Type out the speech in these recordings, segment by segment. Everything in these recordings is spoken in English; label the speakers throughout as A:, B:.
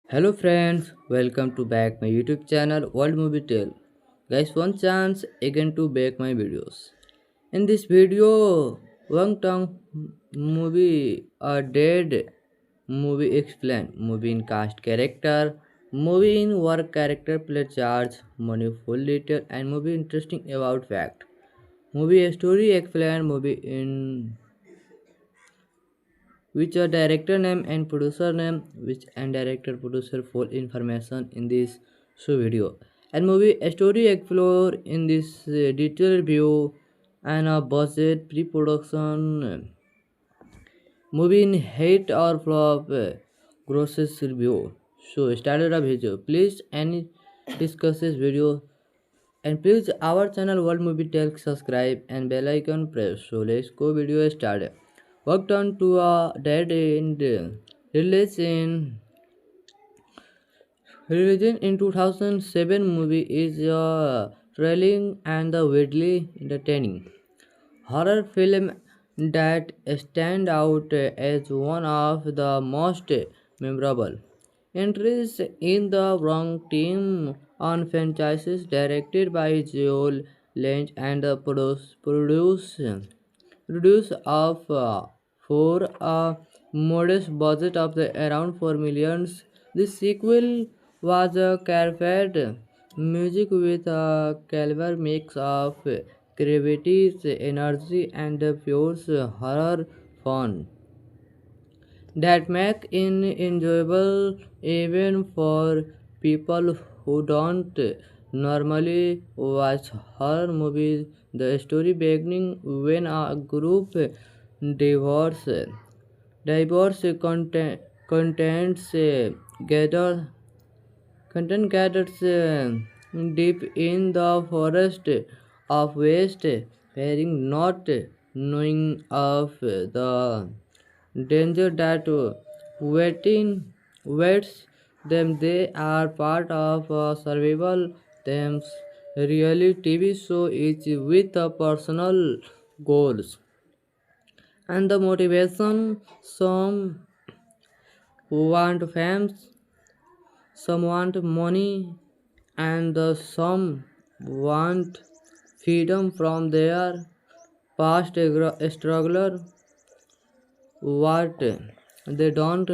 A: Hello friends, welcome to back my YouTube channel World Movie Tale. Guys, one chance again to back my videos. In this video, Wang Tang movie a dead movie explain, movie in cast character, movie in work character play charge, money full detail and movie interesting about fact. Movie story explain, movie in which a director name and producer name which and director producer full information in this video and movie story explore in this detailed view and a budget pre-production movie in hit or flop grosses review. So started a video please and discuss this video and please our channel World Movie Tell subscribe and bell icon press. So let's go video started. Worked on to a dead end release in released in 2007 movie is thrilling and the weirdly entertaining horror film that stand out as one of the most memorable entries in the wrong team on franchises directed by Joel Lynch and the produce of for a modest budget of the around 4 millions. The sequel was a carefed music with a clever mix of creativity, energy, and pure horror fun that make it enjoyable even for people who don't normally watch horror movies. The story beginning when a group divorce contents gather content gathers deep in the forest of West, fearing not knowing of the danger that waits them. They are part of a survival themes. Really, TV show is with a personal goals and the motivation. Some want fame, some want money, and some want freedom from their past struggler. What they don't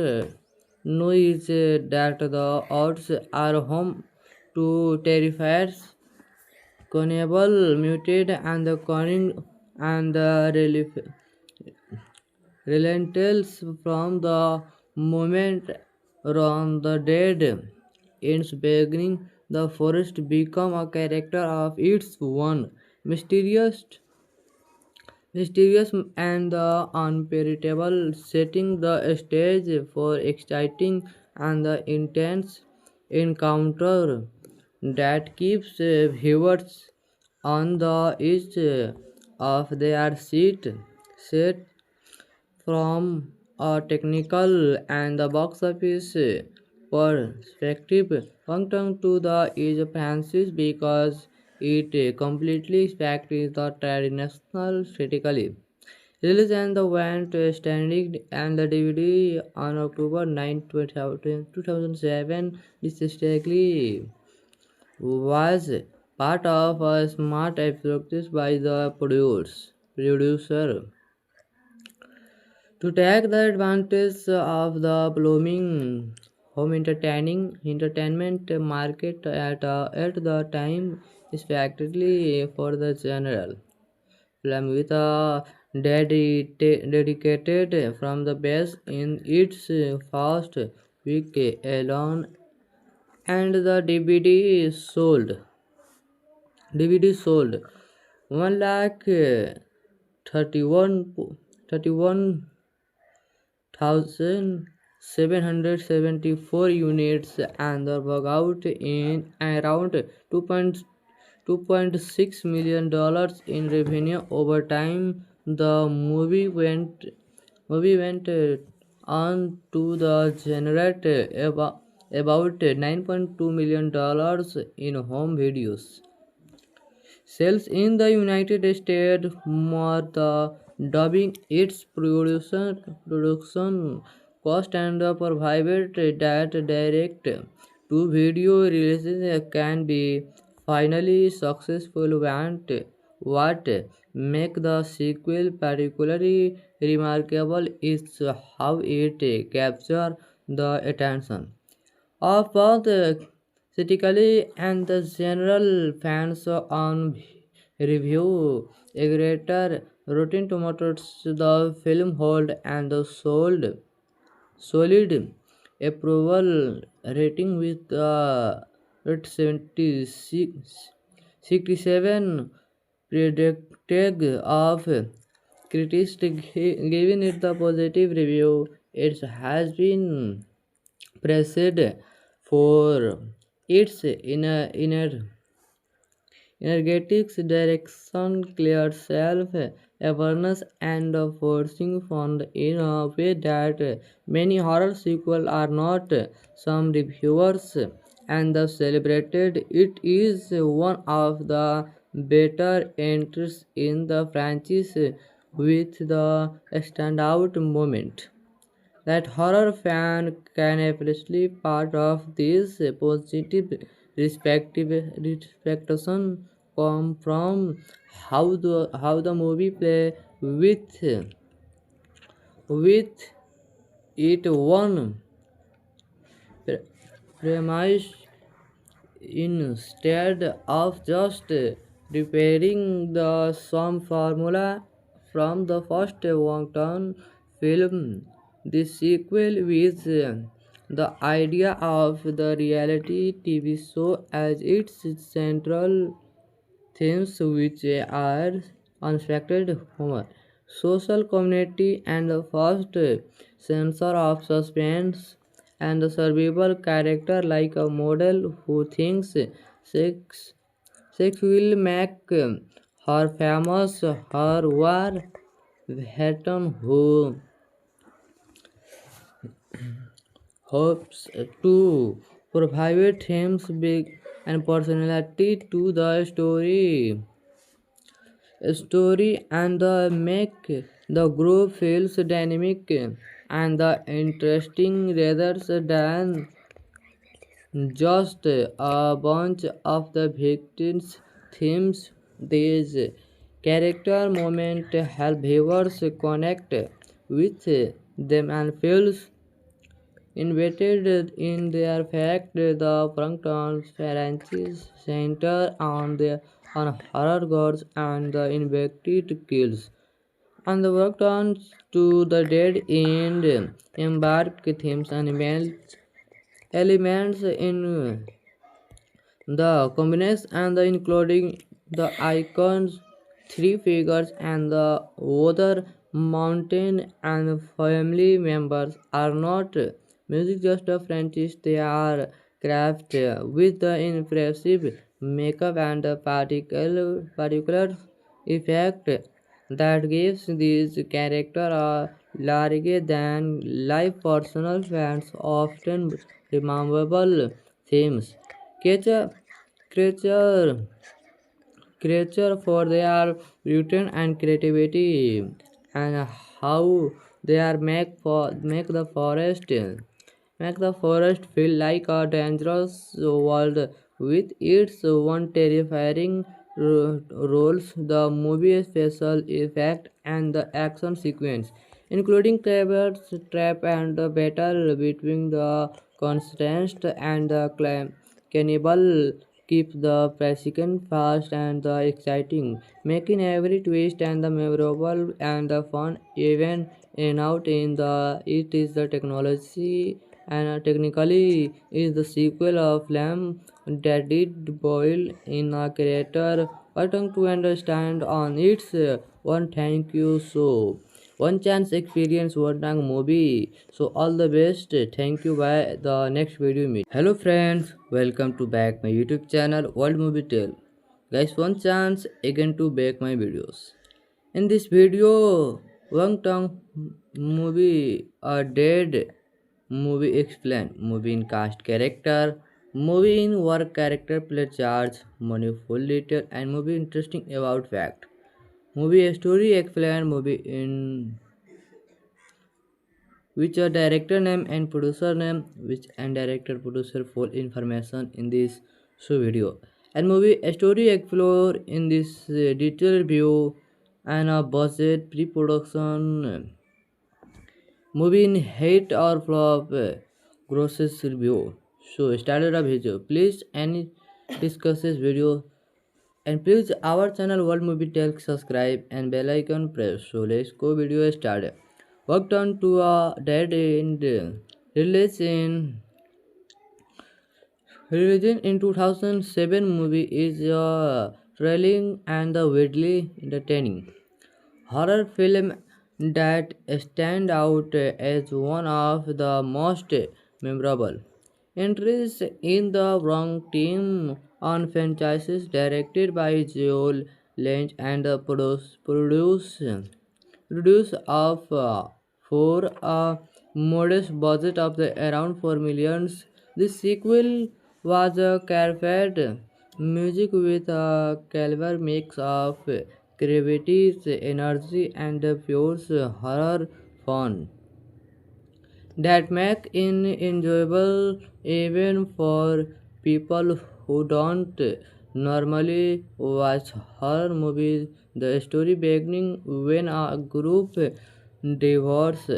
A: know is that the odds are home to terrifiers, cannibal, muted, and the cunning and the relentless from the moment on the dead ends beginning. The forest become a character of its own, mysterious and unpredictable, setting the stage for exciting and the intense encounter that keeps viewers on the edge of their set from a technical and the box office perspective. Punctum to the is Francis because it completely respects the traditional critically. Release and the went standing and the DVD on October 9, 2007. This strategically was part of a smart episode by the producer to take the advantage of the blooming home entertainment market at the time, especially for the general film with a dedicated from the base in its first week alone, and the DVD sold 1 lakh 31 1,774 units and the workout in around 2.6 million dollars in revenue over time. The movie went on to the generate about 9.2 million dollars in home videos sales in the United States, more the dubbing its production cost and provided that direct to video releases can be finally successful. What make the sequel particularly remarkable is how it captures the attention of both critically and the general fans on review. A greater Rotten Tomatoes the film hold and the solid approval rating with at 67 predicted of critics giving it the positive review. It has been praised for its energetics, direction, clear self-awareness, and forcing fun in a way that many horror sequels are not. Some reviewers and the celebrated it is one of the better entries in the franchise with the standout moment that horror fan can appreciate part of this positive respectation come from how the movie play with it one premise instead of just repairing the some formula from the first one film. The sequel with the idea of the reality TV show as its central themes, which are unexpected humor, social community, and the first sense of suspense, and the survival character like a model who thinks sex, sex will make her famous, her war veteran who hopes to provide themes big and personality to the story and the make the group feels dynamic and the interesting rather than just a bunch of the victims themes. These character moment help viewers connect with them and feels invested in their fact. The Plankton franchise center on horror gods and the infected kills, and the worked on to the dead end embark themes and elements in the combination and the including the icons, three figures, and the other mountain and family members are not music just a franchise. They are crafted with the impressive makeup and the particular effect that gives these characters a larger than life personal fans often rememberable themes. Creature, creature, creature for their beauty and creativity, and how they are make the forest feel like a dangerous world with its one terrifying roles. The movie special effect and the action sequence, including Trevor's trap and the battle between the Constance and the cannibal, keep the pacing fast and the exciting, making every twist and the memorable and the fun. Even in out in the it is the technology and technically is the sequel of Lamb that did boil in a creator button to understand on its one. Thank you so one chance experience one time movie. So all the best. Thank you. By the next video meet. Hello friends, welcome to back my YouTube channel World Movie Tale. Guys, one chance again to back my videos. In this video, Wang Tang movie a dead movie explain, movie in cast character, movie in work character play charge, money full detail, and movie interesting about fact. Movie story explain, movie in which a director name and producer name, which and director producer full information in this video. And movie story explore in this detailed view and a budget pre-production movie in hate or flop grosses review. So started a video. Please any discuss this video and please our channel World Movie Tell subscribe and bell icon press. So let's go video started. Worked on to a dead end release in releasing in 2007 movie is thrilling and widely entertaining horror film that stand out as one of the most memorable entries in the wrong team on franchises directed by Joel Lynch and produce of for a modest budget of the around 4 millions. This sequel was a careful music with a clever mix of creativity, energy, and pure horror fun that make it enjoyable even for people who don't normally watch horror movies. The story beginning when a group divorce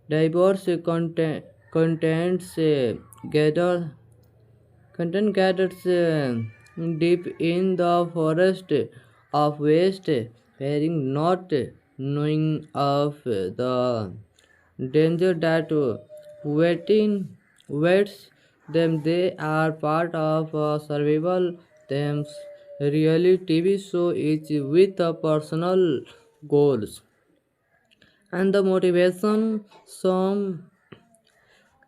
A: divorce contents gather content gathers deep in the forest of West, fearing not knowing of the danger that waits them. They are part of a survival themes reality TV show each with a personal goals and the motivation. Some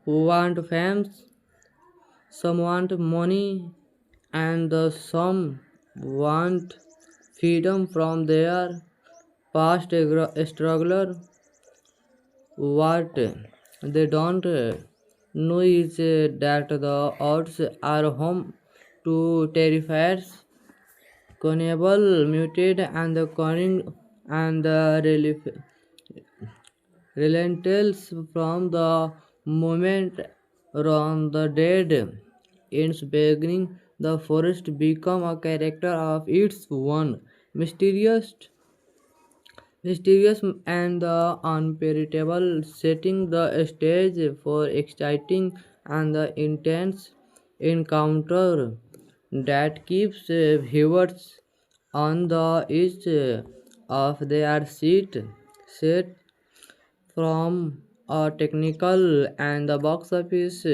A: want fame, some want money, and some want freedom from their past struggler. What they don't know is that the odds are home to terrifiers, cannibal, muted, and the cunning and the relentless from the moment on the dead ends beginning. The forest become a character of its own, mysterious and the unpredictable, setting the stage for exciting and the intense encounter that keeps viewers on the edge of their seat. From a technical and the box office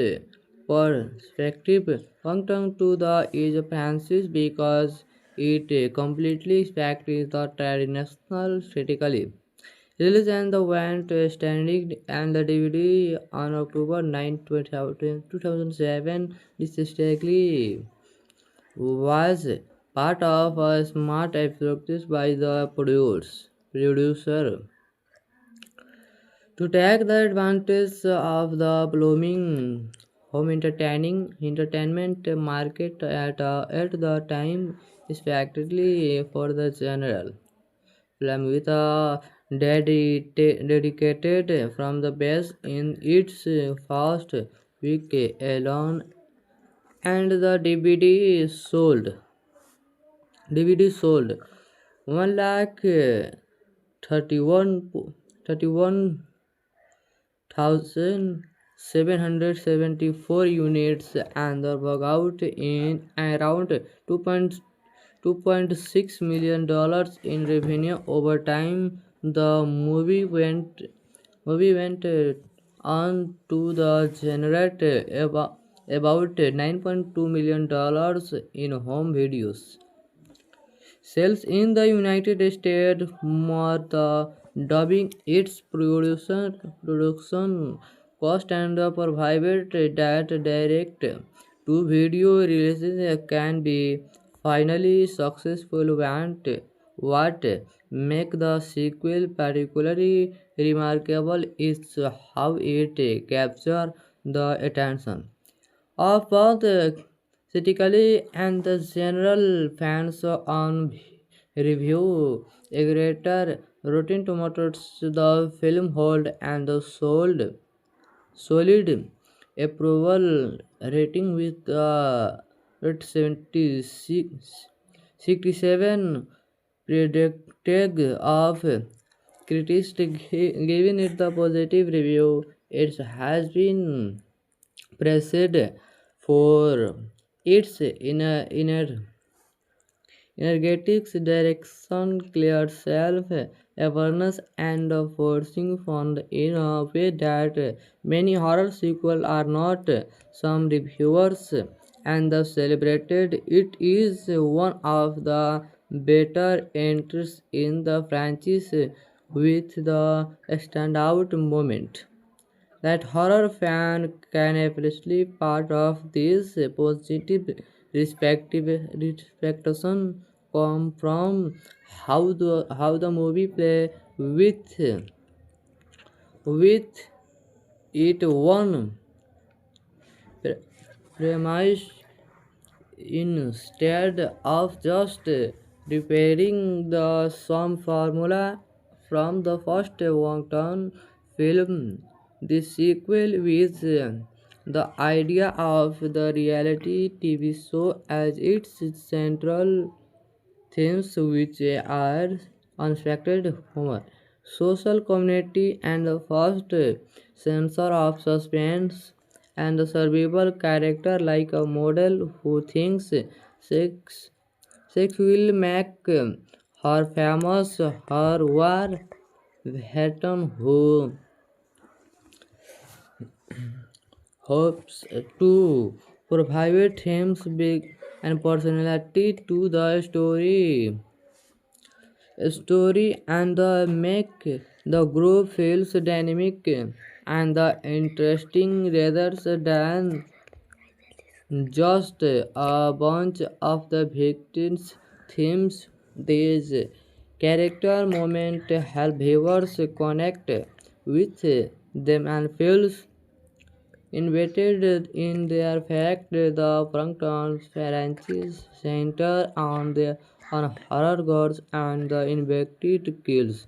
A: perspective, Hong to the is fancy because it completely respects the traditional critically. Release and the went standing and the DVD on October 9, 2007. This strictly was part of a smart approach by the producer to take the advantage of the blooming home entertainment market at the time, especially for the general film with a dedicated from the base in its first week alone, and the DVD sold 1 lakh 31 31,774 units and the workout in around 2.6 million dollars in revenue over time. The movie went on to the generate about 9.2 million dollars in home videos sales in the United States. More the dubbing its production cost and the provided that direct to video releases can be finally successful. What make the sequel particularly remarkable is how it captures the attention of both critically and the general fans on review aggregator Rotten Tomatoes, the film hold and the solid approval rating with 76 67 predicted of critics giving it the positive review. It has been praised for its energetics, direction, clear self-awareness, and forcing fun in a way that many horror sequels are not. Some reviewers and the celebrated it is one of the better entries in the franchise with the standout moment that horror fan can appreciate part of this positive respectation come from how the movie play with it one premise instead of just repairing the some formula from the first Wongton film. The sequel with the idea of the reality TV show as its central themes, which are unexpected humor, social community, and the first censor of suspense and the survival character like a model who thinks sex sex will make her famous. Her war Hatton who hopes to provide themes big and personality to the story and the make the group feels dynamic and the interesting rather than just a bunch of the victims themes. These character moment help viewers connect with them and feels invested in their fact. The Frankton's franchise center on horror gods and the invected kills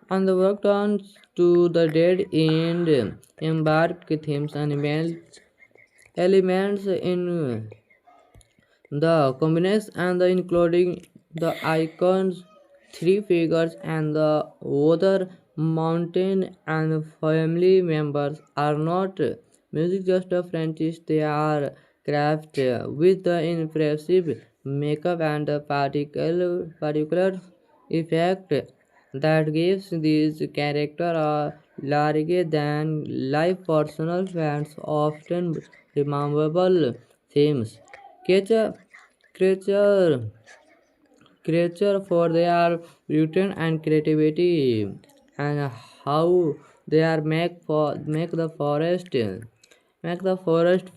A: and the worked on to the dead end embark themes and elements in the combination and the including the icons, three figures, and the other mountain and family members are not music just a franchise. They are crafted with the impressive makeup and the particular effect that gives these characters a larger than life personal fans often rememberable themes. Creature, creature, creature for their beauty and creativity, and how they are make the forest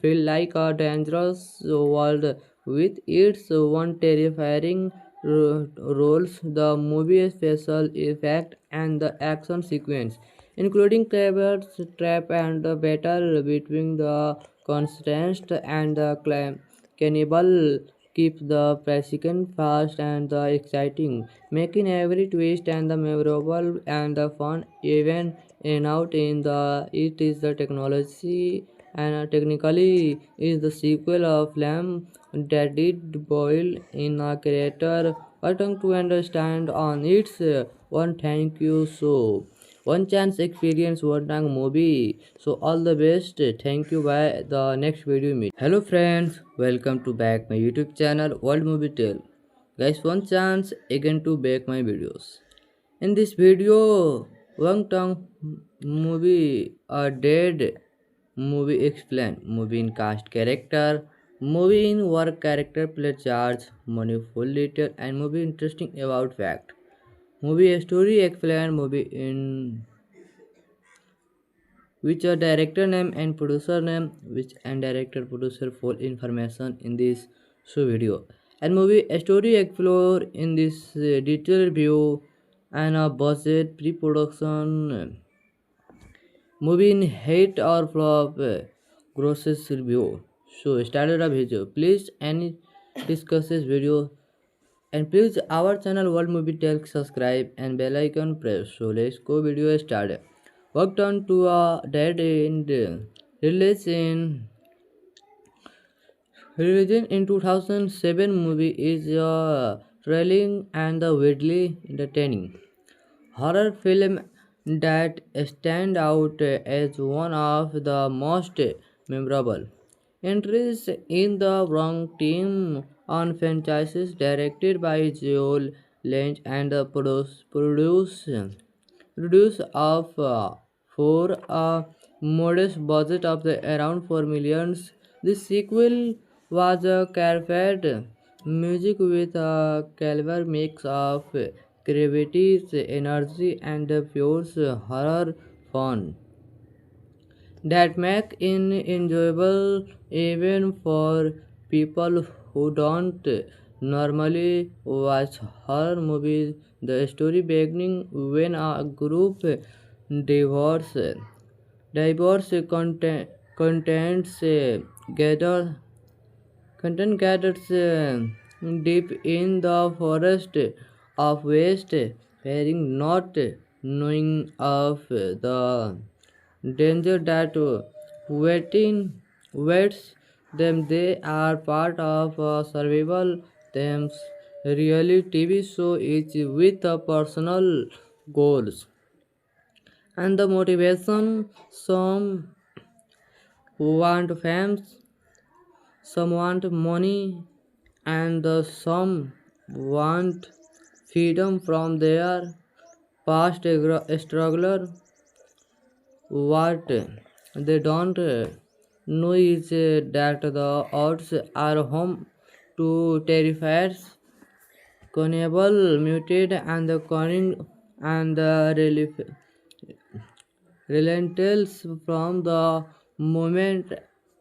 A: feel like a dangerous world with its one terrifying roles. The movie special effect and the action sequence, including Claiborne's trap and the battle between the Constance and the cannibal, keep the pacing fast and the exciting, making every twist and the memorable and the fun. Even in out in the it is the technology and technically is the sequel of Lamb that did boil in a creator button to understand on its one. Thank you so one chance experience one time movie. So all the best. Thank you. By the next video meet. Hello friends, welcome to back my YouTube channel World Movie Tale. Guys, one chance again to back my videos. In this video, Wang Tong movie a dead movie explain movie in cast character, movie in work character play charge, money full little and movie interesting about fact. Movie story explain movie in which a director name and producer name which and director producer full information in this video and movie story explore in this detailed review and a budget pre-production movie in hate or flop grosses review. So started a video please any discuss this video And please our channel World Movie Tell subscribe and bell icon press. So let's go video started. Worked on to a dead end release in released in 2007 movie is thrilling and widely entertaining horror film that stand out as one of the most memorable entries in the Wrong Team on franchises directed by Joel Lynch and produced of for a modest budget of around 4 millions. This sequel was a careful music with a clever mix of creativity, energy, and pure horror fun that make it enjoyable even for people who don't normally watch horror movies. The story beginning when a group divorce divorce contents gather content gathers deep in the forest of West, fearing not knowing of the danger that waits them. They are part of a survival themes. Really, TV show is with a personal goals and the motivation. Some want fame, some want money, and some want freedom from their past struggler. What they don't know is that the odds are home to terrifiers, cannibal, muted, and the cunning and the relentless from the moment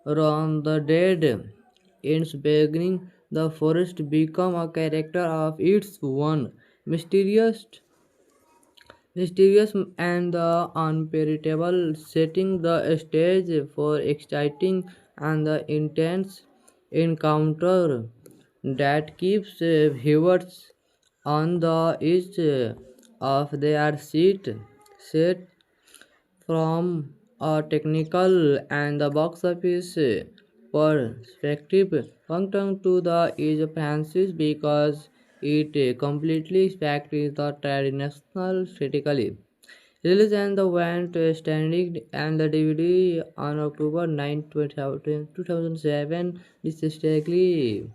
A: on the dead ends beginning. The forest become a character of its own, mysterious and unpredictable, setting the stage for exciting and the intense encounter that keeps viewers on the edge of their seat. From a technical and the box office perspective, Countdown to the is Francis because it completely respects the traditional critically. Release and the went standing and the DVD on October 9, 2007. This strategically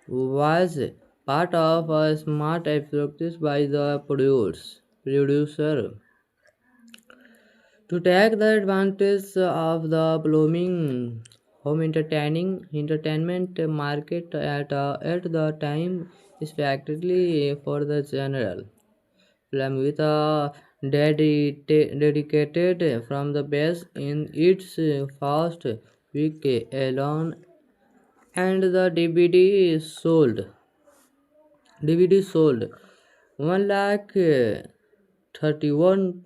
A: was part of a smart approach by the producer to take the advantage of the blooming home entertainment market at the time, especially for the general film with a dedicated from the base in its first week alone, and the DVD sold 1 lakh 31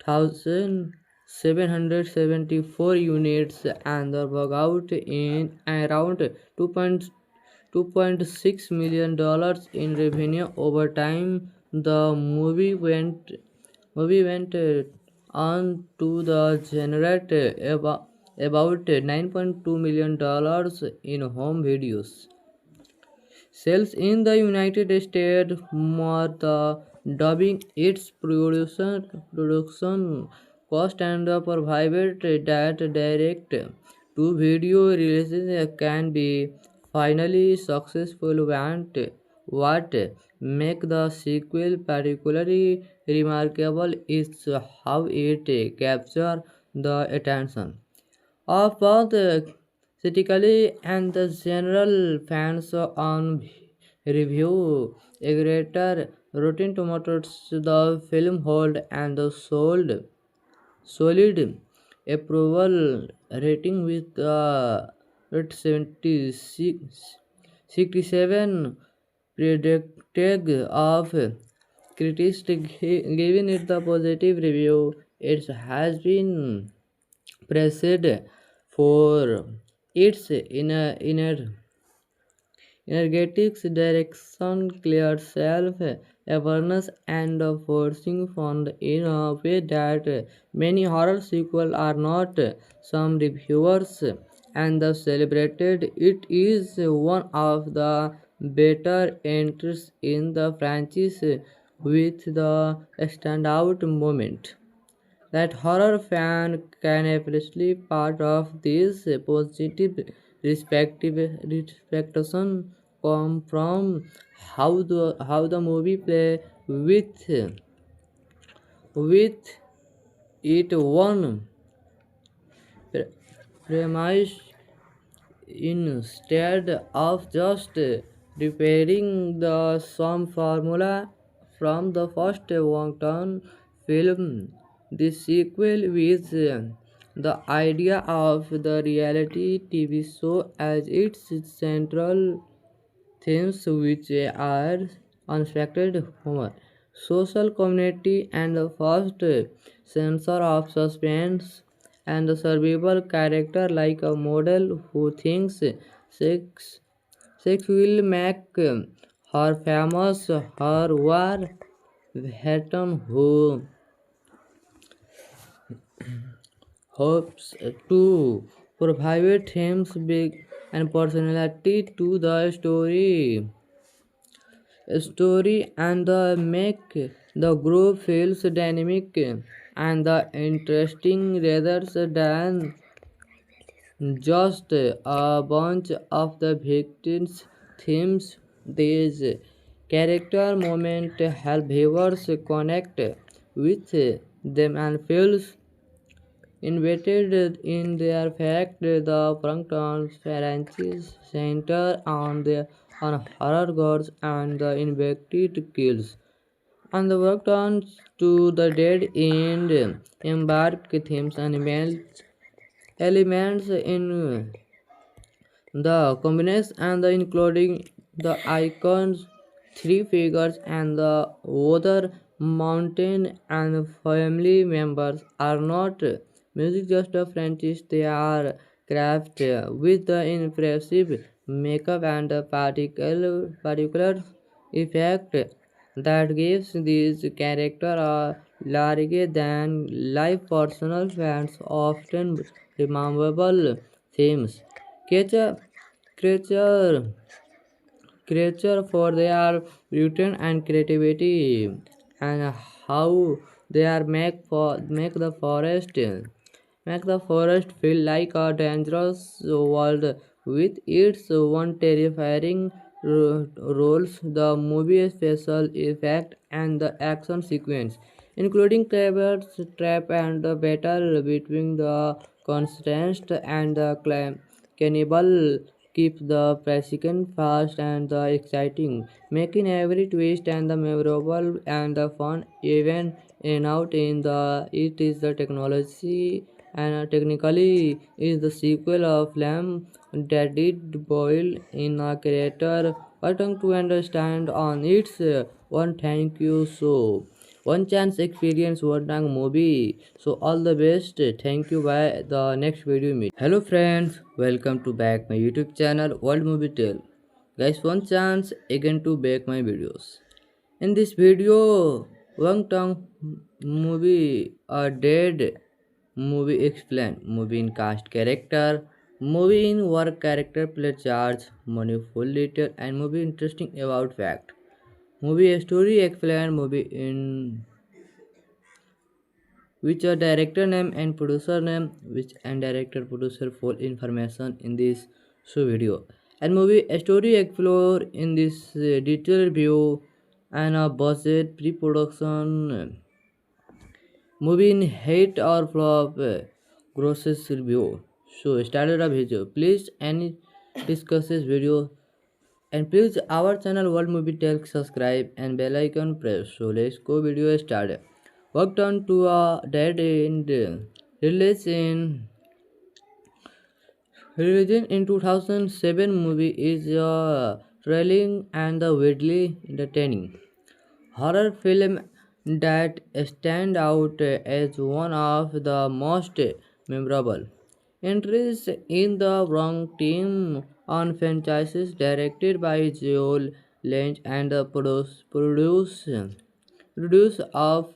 A: 1,774 units and the workout in around 2.6 million dollars in revenue over time. The movie went on to the generate about 9.2 million dollars in home videos sales in the United States. More the dubbing its production cost and the provided that direct to video releases can be finally successful. What make the sequel particularly remarkable is how it captures the attention of both critically and the general fans on review. A greater Rotten Tomatoes the film hold and the solid approval rating with 76 67 predicted of critics giving it the positive review. It has been praised for its energetic direction, clear self-awareness, and forcing fun in a way that many horror sequels are not. Some reviewers and celebrated it is one of the better entries in the franchise with the standout moment that horror fan can appreciate part of this positive respectation come from how the movie play with it one premise instead of just repairing the some formula from the first one film. The sequel with the idea of the reality TV show as its central themes, which are unexpected humor, social community, and the first sense of suspense, and the survival character like a model who thinks sex, sex will make her famous, her war veteran who hopes to provide themes big and personality to the story and make the group feels dynamic and the interesting rather than just a bunch of the victims themes. These character moment help viewers connect with them and feels invested in their fact. The Plankton franchise center on horror gods and the infected kills and the worked on to the dead end embark themes and elements in the combination and the including the icons, three figures, and the other mountain and family members are not music just a franchise. They are crafted with the impressive makeup and the particular effect that gives these characters a larger than life personal fans often rememberable themes. Creature, creature, creature for their beauty and creativity, and how they are make the forest feel like a dangerous world with its one terrifying roles. The movie special effect and the action sequence, including Clapper's trap and the battle between the Constance and the cannibal, keep the pacing fast and the exciting, making every twist and the memorable and the fun. Even in out in the it is the technology and technically is the sequel of Lamb that did boil in a creator button to understand on its one. Thank you so one chance experience one time movie. So all the best. Thank you. By the next video meet. Hello friends, welcome to back my YouTube channel World Movie Tale. Guys, one chance again to back my videos. In this video, Wang Tang movie a dead movie explain, movie in cast character, movie in work character play charge, money full detail, and movie interesting about fact. Movie story explain, movie in which a director name and producer name, which and director producer full information in this video. And movie story explore in this detailed review and a budget pre-production movie in hate or flop grosses review. So started a video. Please any discuss this video and please our channel World Movie Tell subscribe and bell icon press. So let's go video started. Worked on to a dead end release in releasing in 2007 movie is thrilling and widely entertaining horror film that stand out as one of the most memorable entries in the wrong team on franchises directed by Joel Lynch and produce of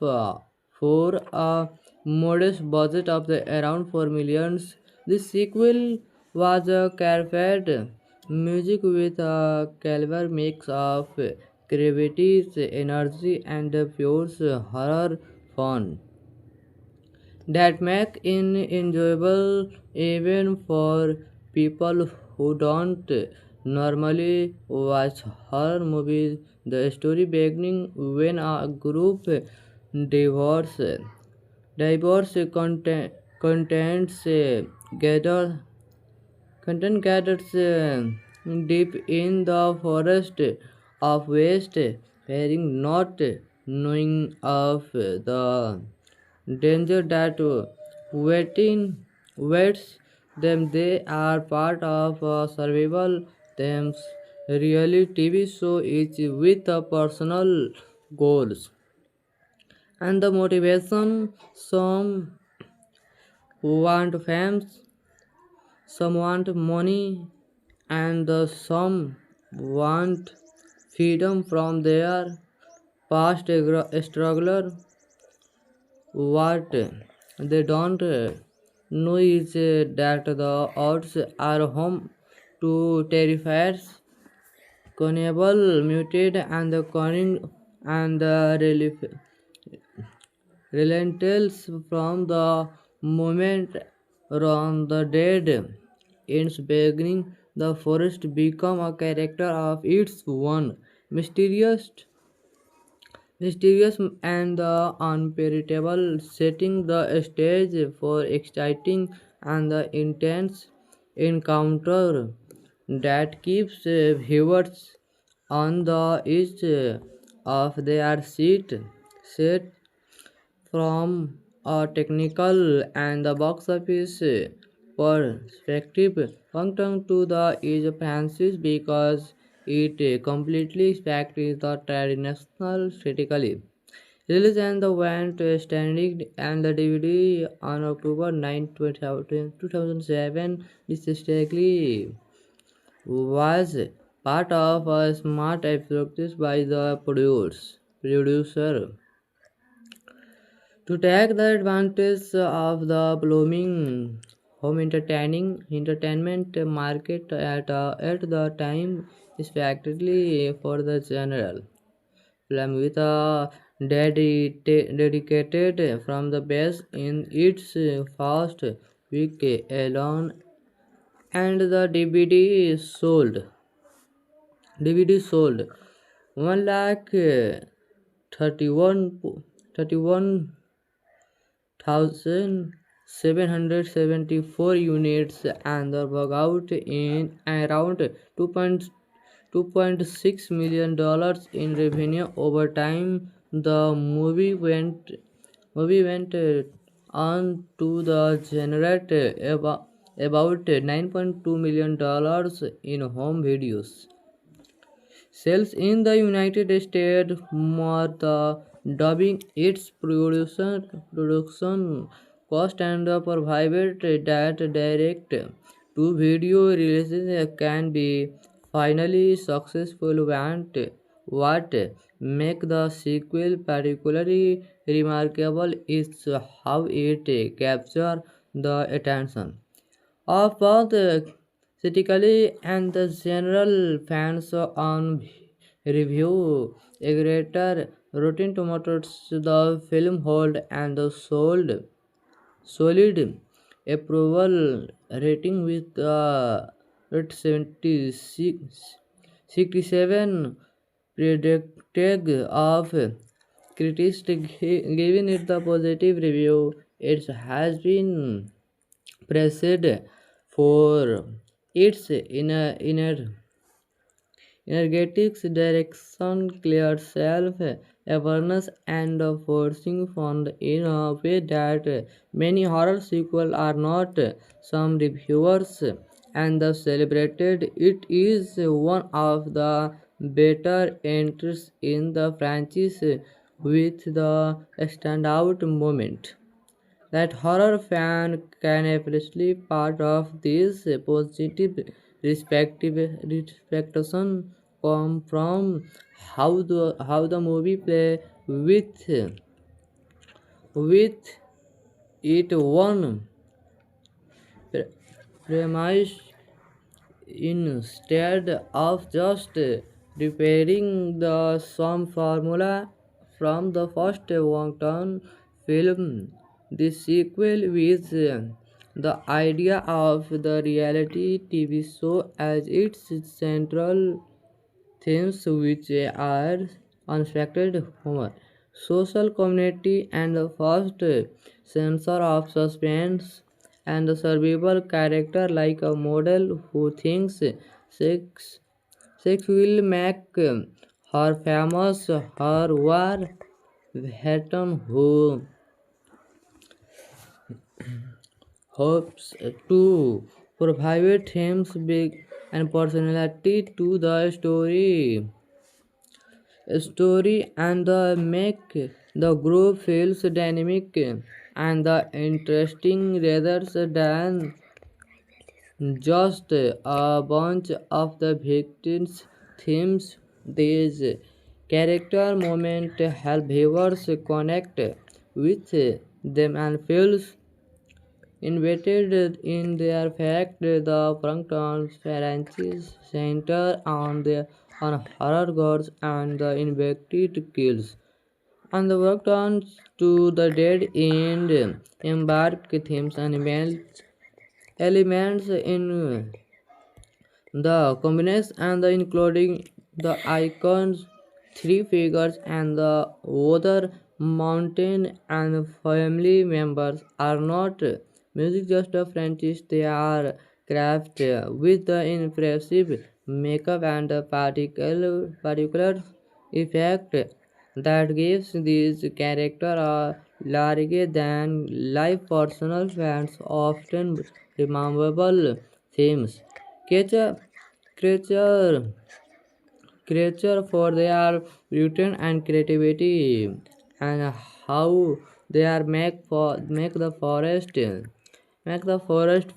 A: for a modest budget of around 4 millions. The sequel was a carefed music with a clever mix of gravity, energy, and pure horror fun that make it enjoyable even for people who don't normally watch horror movies. The story beginning when a group divorce divorce contents gather content gathers deep in the forest of West, fearing not knowing of the danger that waiting waits them. They are part of a survival themes. Really, TV show is with a personal goals and the motivation. Some want fame, some want money, and some want freedom from their past struggler. What they don't know is that the odds are home to terrifiers, cannibal, muted, and the cunning and the relentless from the moment on the dead ends beginning. The forest become a character of its own, mysterious mysterious and the unpredictable, setting the stage for exciting and the intense encounter that keeps viewers on the edge of their seat. From a technical and the box office perspective, Pangtang to the is Francis because it completely respects the traditional critically. Release and the went standing and the DVD on October 9, 2007. This strategically was part of a smart approach by the producer to take the advantage of the blooming home entertainment market at the time, especially for the general film with a dedicated from the base in its first week alone, and the DVD sold 1 lakh 31 1,774 units and work out in around 2.6 million dollars in revenue over time. The movie went on to the generate about 9.2 million dollars in home videos sales in the United States. More the dubbing its production cost and provided that direct to video releases can be finally successful. What make the sequel particularly remarkable is how it captures the attention of both critically and the general fans on review aggregator Rotten Tomatoes. The film hold and the solid approval rating with 76 67 predicted of critics giving it the positive review. It has been praised for its energetics, direction, clear self-awareness, and forcing fun in a way that many horror sequels are not. Some reviewers and celebrated it is one of the better entries in the franchise with the standout moment that horror fan can appreciate part of this positive respectation come from how the movie play with it one premise instead of just repairing the some formula from the first Wongton film. The sequel with the idea of the reality TV show as its central themes, which are unexpected humor, social community, and the first sensor of suspense, and the survival character like a model who thinks sex, sex will make her famous, her war veteran who hopes to provide themes big and personality to the story and the make the group feels dynamic and the interesting rather than just a bunch of the victims themes. These character moment help viewers connect with them and feels invested in their fact. The Plankton's franchise center on horror gods and the infected kills, and the worked on to the dead end embark themes and elements in the combination and the including the icons, three figures, and the other mountain and family members are not music just a franchise. They are crafted with the impressive makeup and the particular effect that gives these characters a larger than life personal fans often rememberable themes. Creature, creature, creature for their beauty and creativity, and how they are make the forest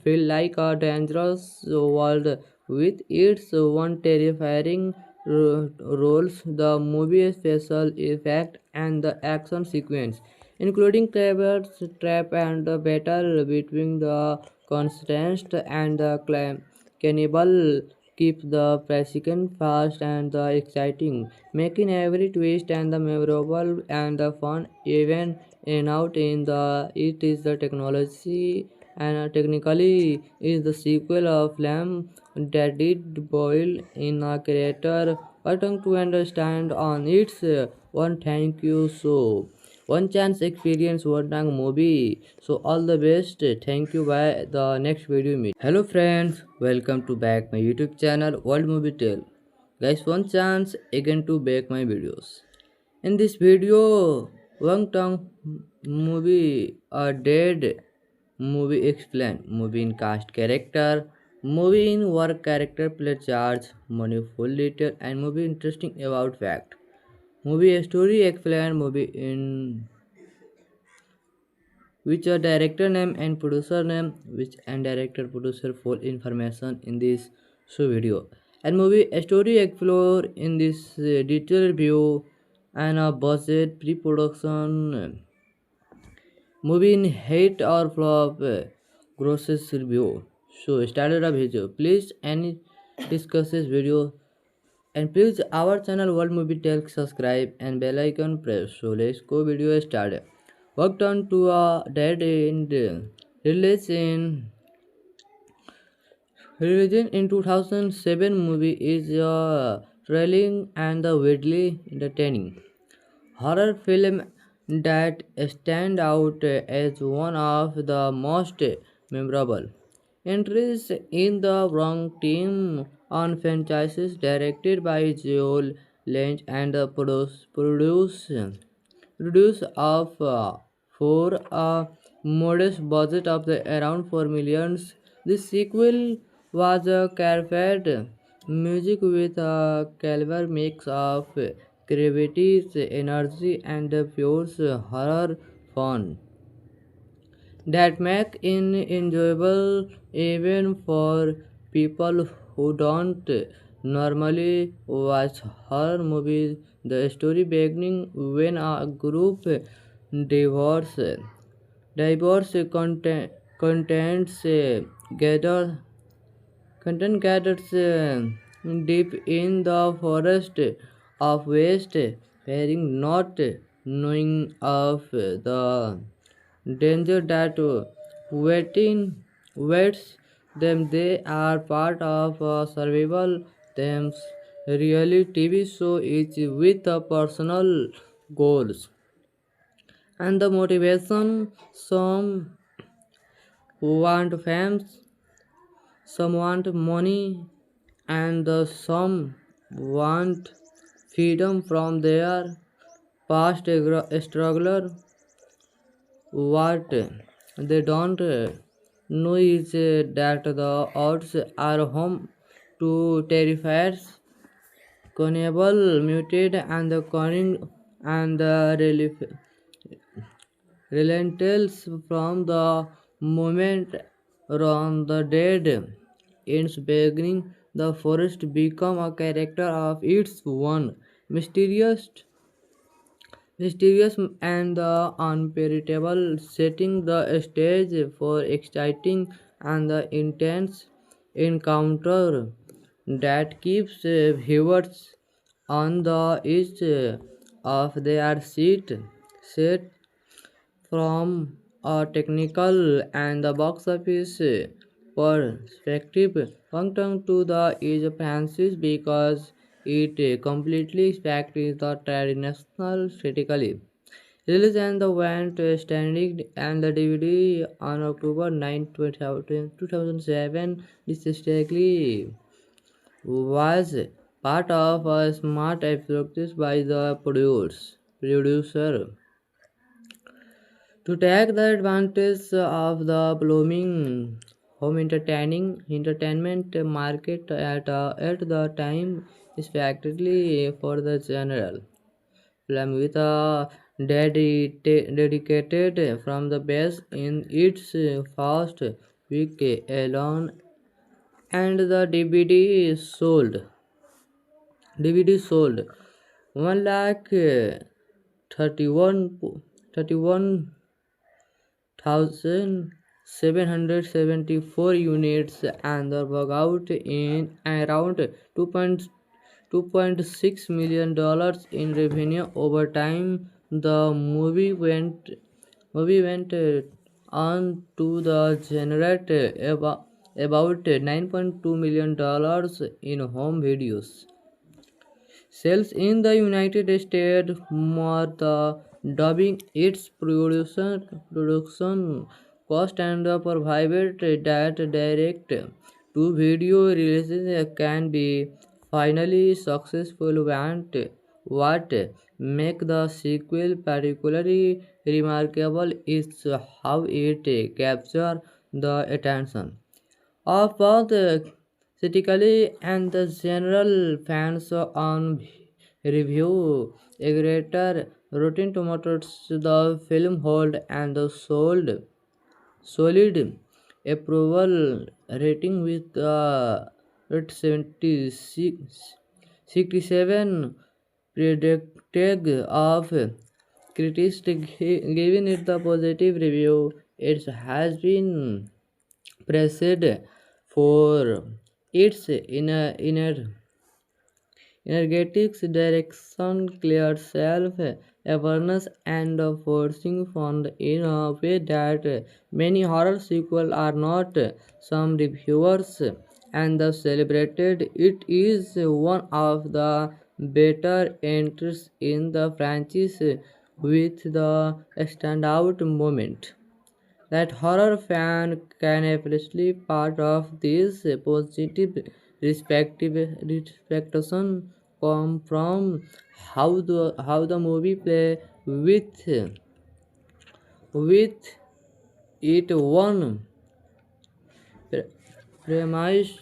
A: feel like a dangerous world with its one terrifying roles. The movie special effect and the action sequence, including Trevor's trap and the battle between the constant and the cannibal, keep the precision fast and the exciting, making every twist and the memorable and the fun. Even in out in the it is the technology and technically is the sequel of Lamb that did boil in a creator button to understand on its one. Thank you so one chance experience one time movie. So all the best. Thank you. By the next video meet. Hello friends, welcome to back my YouTube channel World Movie Tale. Guys, one chance again to back my videos. In this video, Wang Tong movie a dead movie explain, movie in cast character, movie in work character play charge, money full detail, and movie interesting about fact. Movie story explain, movie in which a director name and producer name, which and director producer full information in this video, and movie story explore in this detailed review and a budget pre-production movie in hate or flop grosses review. So started a video please and discuss this video, and please our channel World Movie Tell subscribe and bell icon press. So let's go video started. Worked on to a dead end release in released in 2007. Movie is thrilling and the weirdly entertaining horror film that stand out as one of the most memorable entries in the wrong team on franchises, directed by Joel Lynch and produced of for a modest budget of the around 4 millions. The sequel was a careful music with a clever mix of creativity, energy, and pure horror fun. that make it enjoyable even for people who don't normally watch horror movies. The story beginning when a group divorce divorce contents gather content gathers deep in the forest of waste, wearing not knowing of the danger that waiting waits them. They are part of a survival themes. Really, TV show is with a personal goals and the motivation. Some want fame, some want money, and some want freedom from their past struggler. What they don't know is that the odds are home to terrifiers, cannibal, muted, and the cunning and the relentless from the moment on the dead ends beginning. The forest become a character of its own, mysterious and the unpredictable, setting the stage for exciting and the intense encounter that keeps viewers on the edge of their seat. Set from a technical and the box office perspective, Pangtang to the is Francis because it completely respects the traditional critically. Release and the went standing and the DVD on October 9, 2007. This strategically was part of a smart approach by the producer to take the advantage of the blooming home entertainment market at the time, especially for the general film with a dedicated from the base in its first week alone, and the DVD sold 1 lakh 31 31,774 units and the workout in around 2.6 million dollars in revenue over time. The movie went on to the generate about 9.2 million dollars in home videos sales in the United States. More the dubbing its production cost and the provided that direct to video releases can be finally successful. What make the sequel particularly remarkable is how it captures the attention of both critically and the general fans on review. A greater Rotten Tomatoes the film hold and the solid approval rating with at 67 predicted of critics giving it the positive review. It has been praised for its energetic direction, clear self-awareness, and forcing fun in a way that many horror sequels are not. Some reviewers and the celebrated it is one of the better entries in the franchise with the standout moment that horror fan can appreciate part of this positive respectation come from how the movie play with it one premise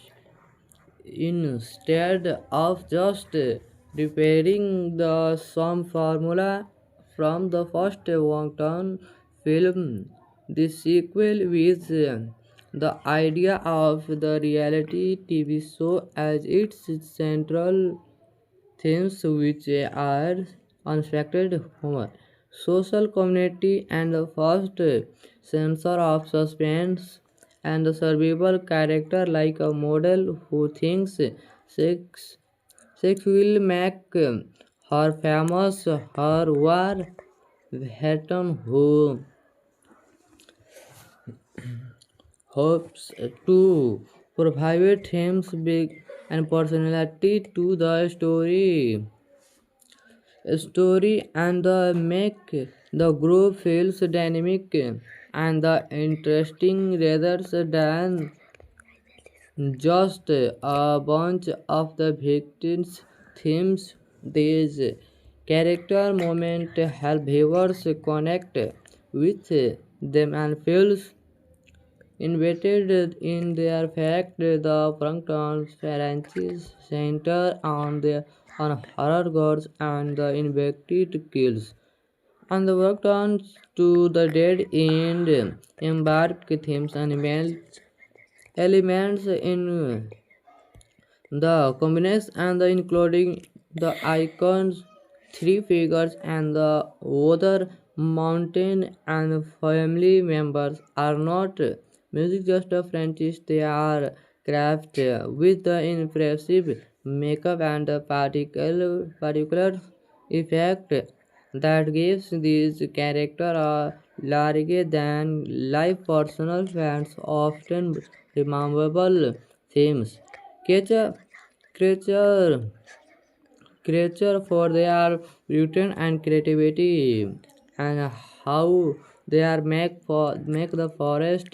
A: instead of just repeating the same formula from the first one turn film. The sequel with the idea of the reality TV show as its central themes, which are unexpected humor, social community, and the first sense of suspense, and the survival character like a model who thinks sex, sex will make her famous, her war veteran who hopes to provide themes big and personality to the story and the make the group feels dynamic and the interesting rather than just a bunch of the victims themes. These character moment help viewers connect with them and feels invested in their fact. The Frankton's franchise center on horror gods and the invected kills, and the worked on to the dead end embark themes and elements in the combination and the including the icons, three figures, and the other mountain and family members are not music just a franchise. They are crafted with the impressive makeup and the particular effect that gives these characters a larger than life personal fans often rememberable themes. Creature, creature, creature for their beauty and creativity, and how they are make the forest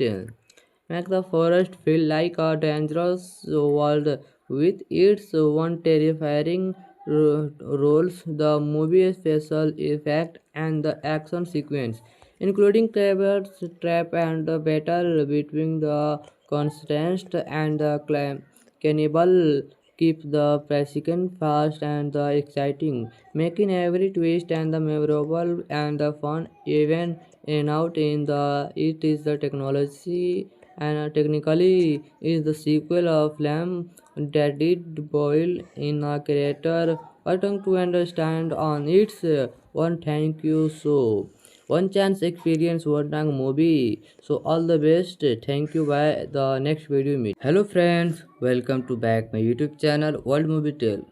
A: feel like a dangerous world with its one terrifying roles. The movie special effect and the action sequence, including Claiborne's trap and the battle between the Constance and the cannibal, keep the pacing fast and the exciting, making every twist and the memorable and the fun. Even in out in the it is the technology and technically is the sequel of Lamb that did boil in a creator button to understand on its one. Thank you so one chance experience one time movie. So all the best. Thank you. By the next video meet. Hello friends, welcome to back my YouTube channel World Movie Tale.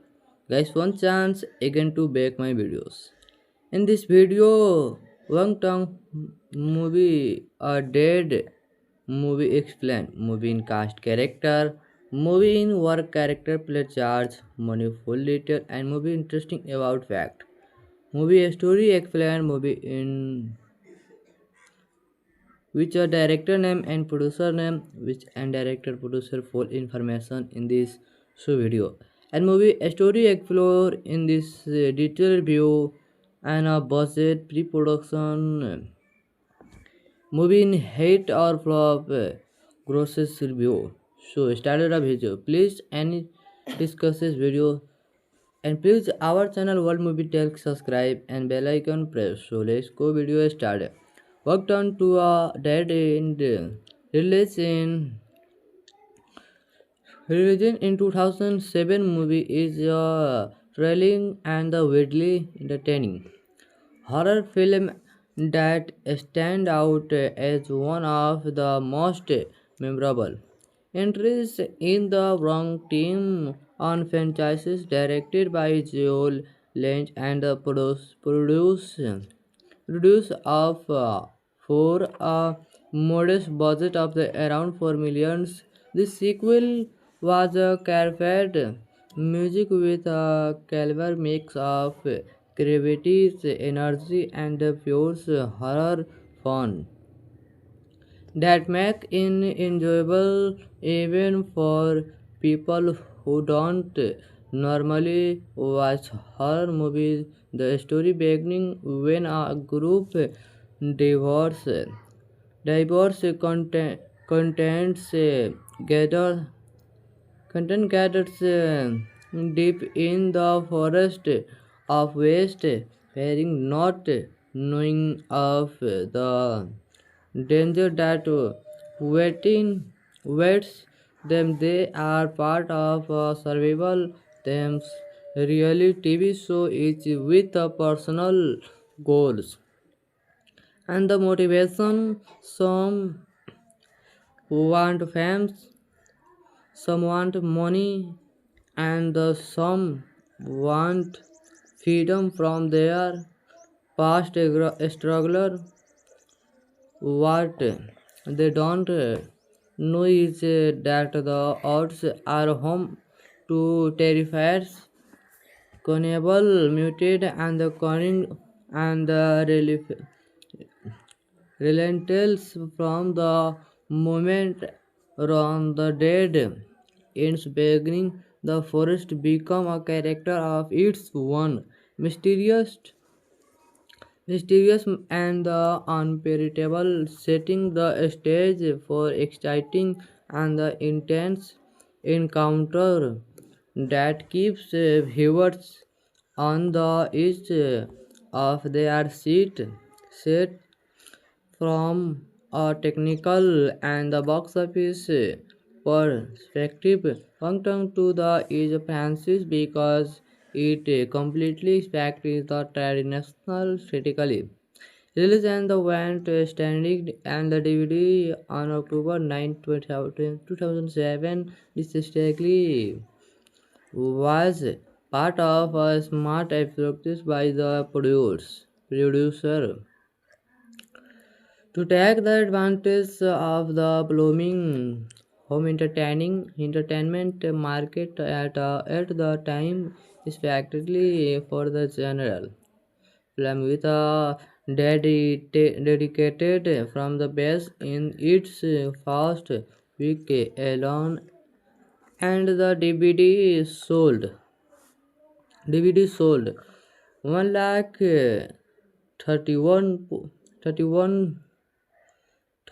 A: Guys, one chance again to back my videos. In this video, Wang Tong movie a dead movie explain, movie in cast character, movie in work character play charge, money full detail, and movie interesting about fact. Movie story explain, movie in which a director name and producer name, which and director producer full information in this video, and movie story explore in this detailed view and a budget pre-production movie in hate or flop grosses review. So started a video, please any discuss this video, and please our channel World Movie Tell subscribe and bell icon press. So let's go video started. Worked on to a dead end release in released in 2007. Movie is thrilling and widely entertaining horror film that stand out as one of the most memorable entries in the Wrong Team on franchises directed by Joel Lynch and produce of for a modest budget of the around 4 millions. The sequel was a careful music with a clever mix of creativity, energy, and pure horror fun that make it enjoyable even for people who don't normally watch horror movies. The story beginning when a group divorce divorce contents gather content gathers deep in the forest of West, fearing not knowing of the danger that waits them. They are part of survival themes. Really, TV show is with personal goals and the motivation. Some want fame, some want money, and some want freedom from their past struggler. What they don't know is that the odds are home to terrifiers, cannibal, mutate, and the cunning and the relentless from the moment on the dead ends beginning. The forest become a character of its own, mysterious mysterious and the unpredictable, setting the stage for exciting and the intense encounter that keeps viewers on the edge of their seat. Set from a technical and the box office perspective, Punctum to the is Francis because it completely respects the traditional critically. Release and the went standing and the DVD on October 9, 2007. This strategically was part of a smart approach by the producer to take the advantage of the blooming home entertainment market at the time, especially for the general film with a dedicated from the best in its first week alone, and the DVD sold 1 lakh 31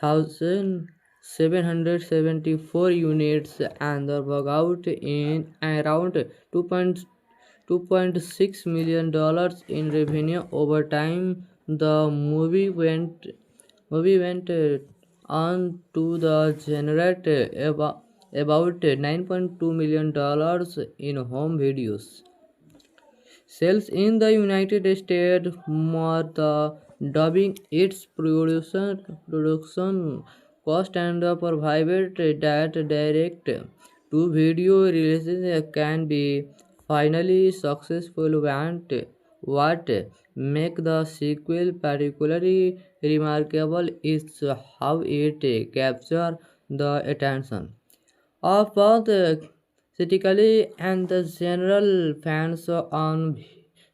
A: 1,774 units and the workout in around 2.6 million dollars in revenue over time. The movie went on to the generate about 9.2 million dollars in home videos sales in the United States. More the dubbing its production cost and provided that direct to video releases can be finally successful. What make the sequel particularly remarkable is how it captures the attention of both critically and the general fans on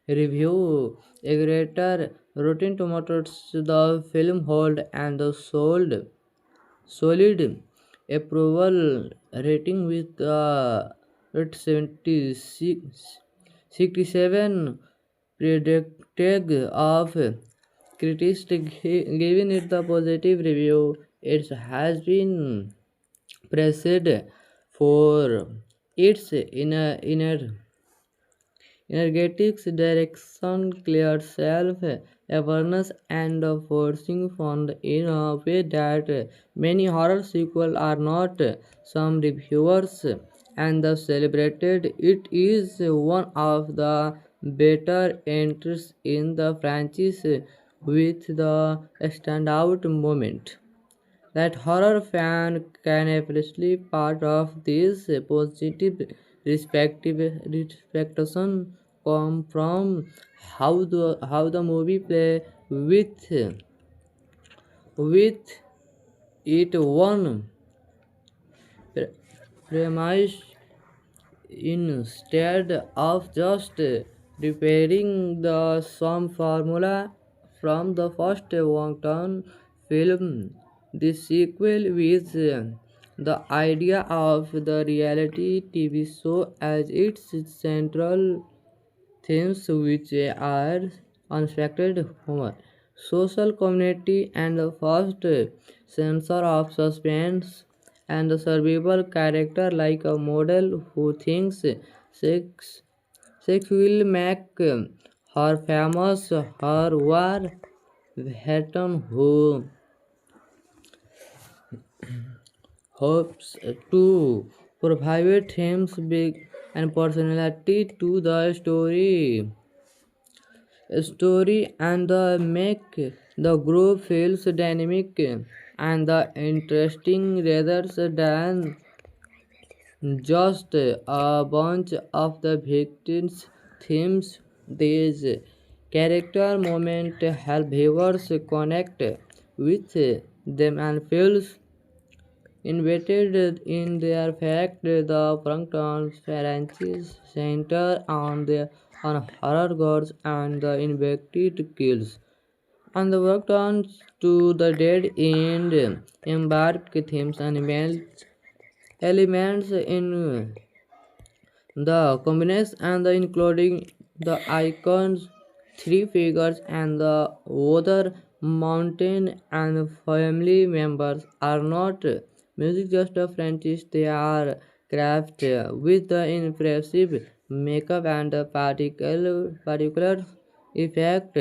A: review aggregator Rotten Tomatoes. The film hold and the solid approval rating with 76 67 predicted of critics giving it the positive review. It has been praised for its energetics, direction, clear self-awareness, and forcing fun in a way that many horror sequels are not. Some reviewers and celebrated it is one of the better entries in the franchise with the standout moment that horror fan can appreciate part of this positive respectation come from how the movie play with it one premise instead of just repairing the some formula from the first one film. The sequel with the idea of the reality TV show as its central themes, which are unexpected humor, social community, and the first sense of suspense, and the survival character like a model who thinks sex, sex will make her famous, her war veteran hopes to provide themes big and personality to the story and the make the group feels dynamic and the interesting rather than just a bunch of the victims themes. These character moments help viewers connect with them and feels invested in their fact. The Frankton franchise center on horror gods and the invected kills and the worked on to the dead end embark themes and elements in the combination and the including the icons, three figures, and the other mountain and family members are not music just a franchise. They are craft with the impressive makeup and the particular effect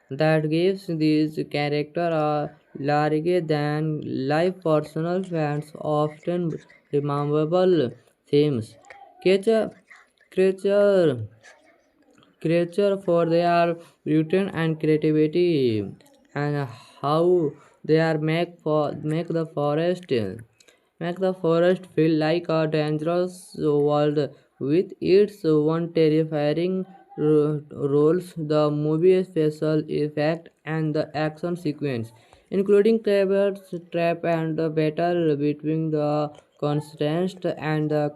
A: that gives these characters a larger than life personal fans often rememberable themes. Creature, creature, creature for their beauty and creativity, and how they are make the forest feel like a dangerous world with its one terrifying roles. The movie special effect and the action sequence, including Trevor's trap and the battle between the Constance and the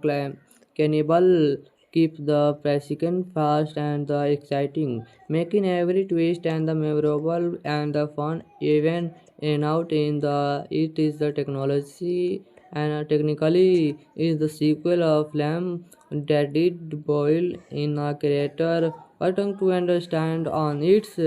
A: cannibal, keep the precision fast and the exciting, making every twist and the memorable and the fun. Even in out in the it is the technology and technically is the sequel of Lamb that did boil in a creator button to understand on its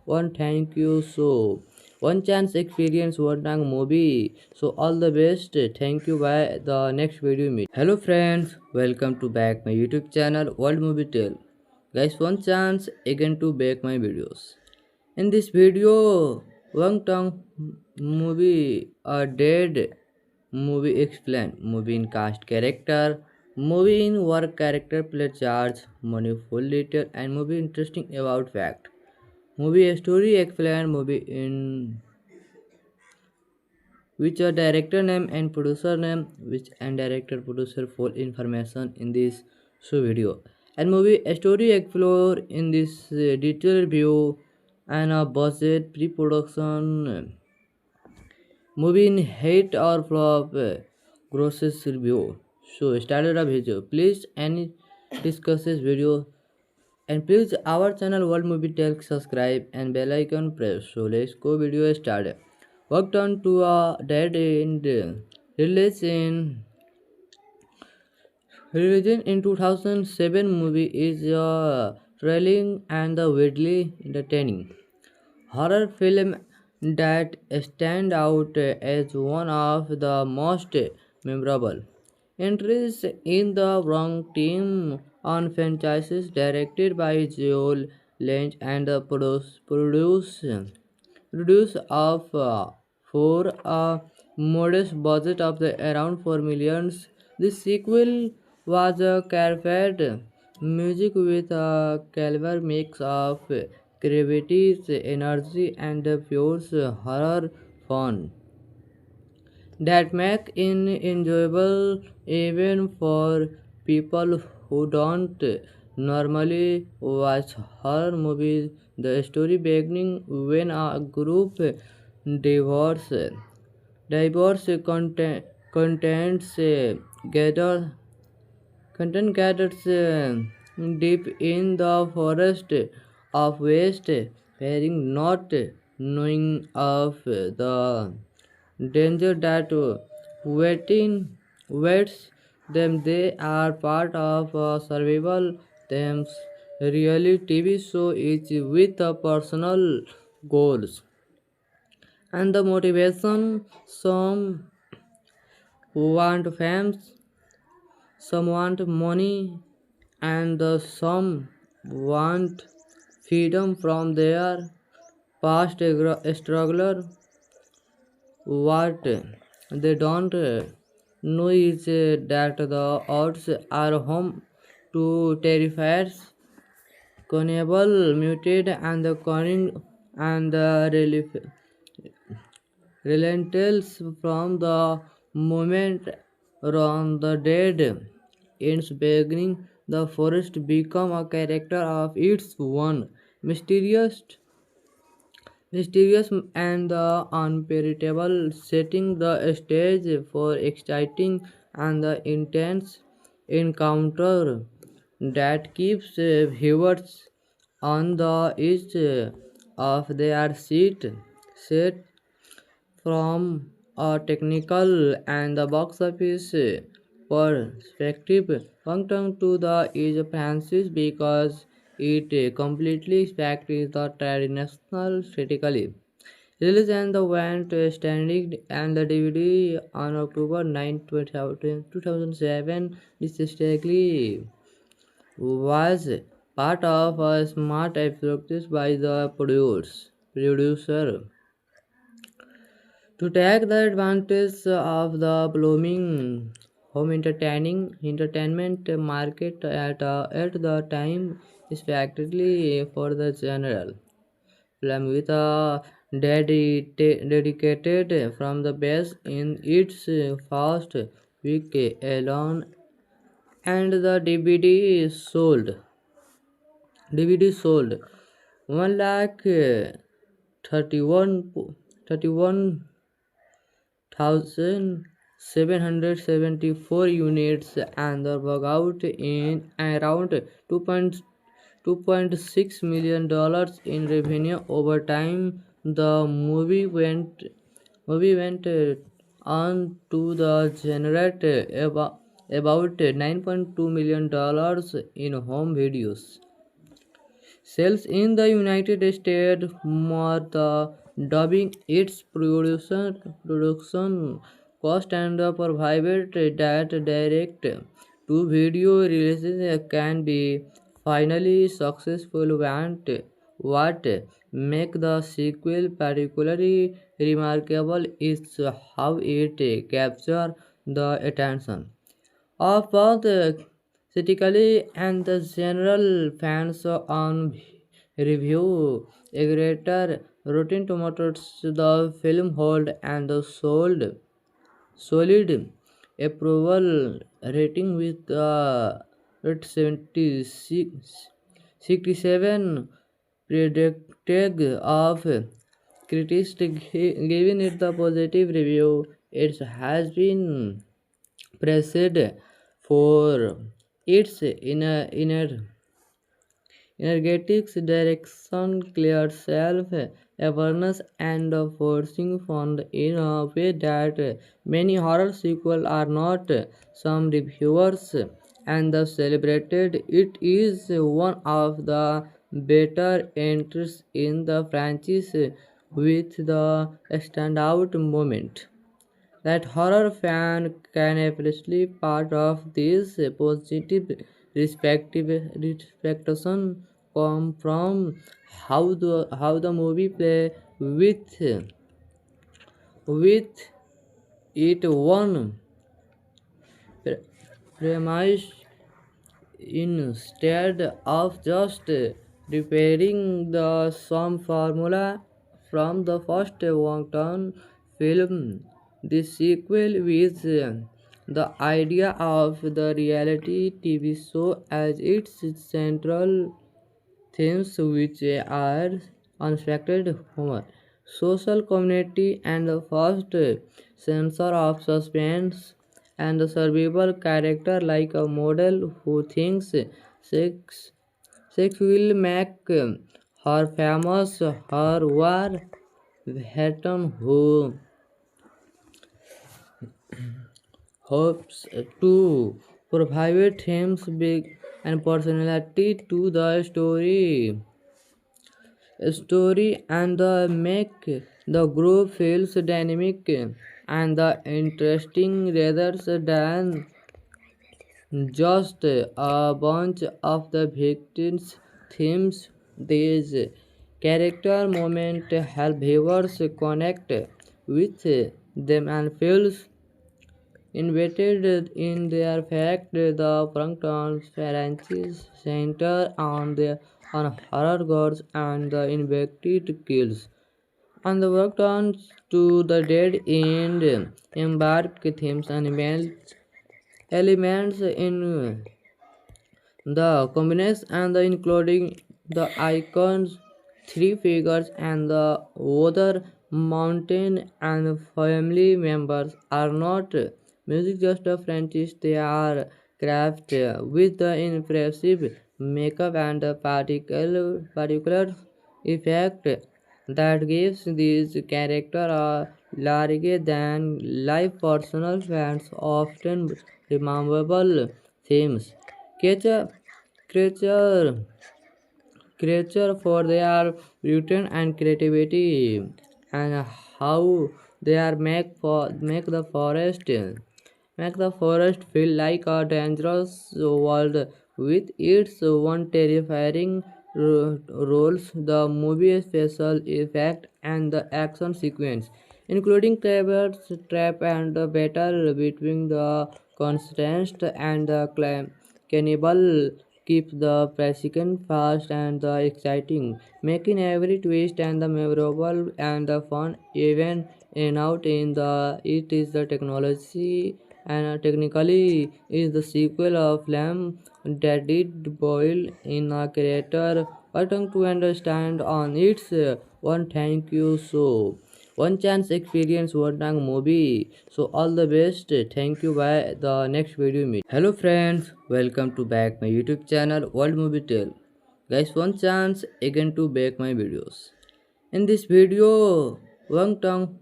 A: one. Thank you so one chance experience one time movie. So all the best. Thank you. By the next video meet. Hello friends, welcome to back my YouTube channel World Movie Tale. Guys, one chance again to back my videos. In this video, Wang Tong movie a dead movie explain movie in cast character, movie in work character play charge, money full detail and movie interesting about fact. Movie story explain movie in which a director name and producer name which and director producer full information in this video and movie story explore in this detailed review and a budget pre-production movie in hate or flop grosses review. So started a video please any discusses video and please our channel World Movie Tell subscribe and bell icon press. So let's go video started. Worked on to a dead end released in 2007 movie is a thrilling and the widely entertaining horror film that stand out as one of the most memorable entries in the wrong team on franchises directed by Joel Lynch and produced of for a modest budget of the around 4 millions. The sequel was a careful music with a clever mix of gravity, energy, and pure horror fun that make it enjoyable even for people who don't normally watch horror movies. The story beginning when a group divorce contents gather content gathers deep in the forest of West, fearing not knowing of the danger that waits them. They are part of a survival themes really TV show is with a personal goals and the motivation. Some want fame, some want money, and some want freedom from their past struggler. What they don't know is that the odds are home to terrifiers, cannibal, mutate, and the cunning and the relentless from the moment Ron the dead ends beginning, the forest become a character of its own, mysterious and the unpredictable, setting the stage for exciting and the intense encounter that keeps viewers on the edge of their seat from a technical and the box office perspective. Punctum to the is Francis because it completely respects the traditional critically. Release and the went standing and the DVD on October 9, 2007. This strategically was part of a smart approach by the producer to take the advantage of the blooming home entertainment market at the time, especially for the general film with a dedicated from the best in its first week alone, and the DVD sold 1 lakh 31 31,774 units and the workout in around 2.6 million dollars in revenue over time. The movie went on to the generate about 9.2 million dollars in home videos sales in the United States, more the dubbing its production cost and provided that direct to video releases can be finally successful. What make the sequel particularly remarkable is how it captures the attention of both critically and the general fans on review aggregator Rotten Tomatoes. The film hold and the solid approval rating with 76 67 predicted of critics giving it the positive review. It has been praised for its energetics, direction, clear self-awareness, and forcing fun in a way that many horror sequels are not. Some reviewers and the celebrated it is one of the better entries in the franchise with the standout moment that horror fan can appreciate part of this positive respectation come from how the movie play with it one premise instead of just repairing the some formula from the first one film. The sequel with the idea of the reality TV show as its central themes, which are unexpected humor, social community, and the first sense of suspense, and the survival character like a model who thinks sex, sex will make her famous, her war veteran who hopes to provide themes big and personality to the story and the make the group feels dynamic and the interesting rather than just a bunch of the victims themes. These character moment help viewers connect with them and feels Invented in their fact, the Plankton's franchise center on horror gods and the invected kills, and the worked on to the dead end embark themes and elements in the combination and the including the icons, three figures, and the other mountain and family members are not music just a franchise. They are crafted with the impressive makeup and the particular effect that gives these characters a larger than life personal fans often rememberable themes. Creature, creature, creature for their beauty and creativity, and how they are make the forest feel like a dangerous world with its one terrifying roles. The movie special effect and the action sequence, including Claiborne's trap and the battle between the Constance and the cannibal, keep the pacing fast and the exciting, making every twist and the memorable and the fun. Even in out in the it is the technology and technically is the sequel of Lamb that did boil in a creator button to understand on its one. Thank you so one chance experience one time movie. So all the best. Thank you. By the next video meet. Hello friends, welcome to back my YouTube channel World Movie Tale. Guys, one chance again to back my videos. In this video, Wang Tong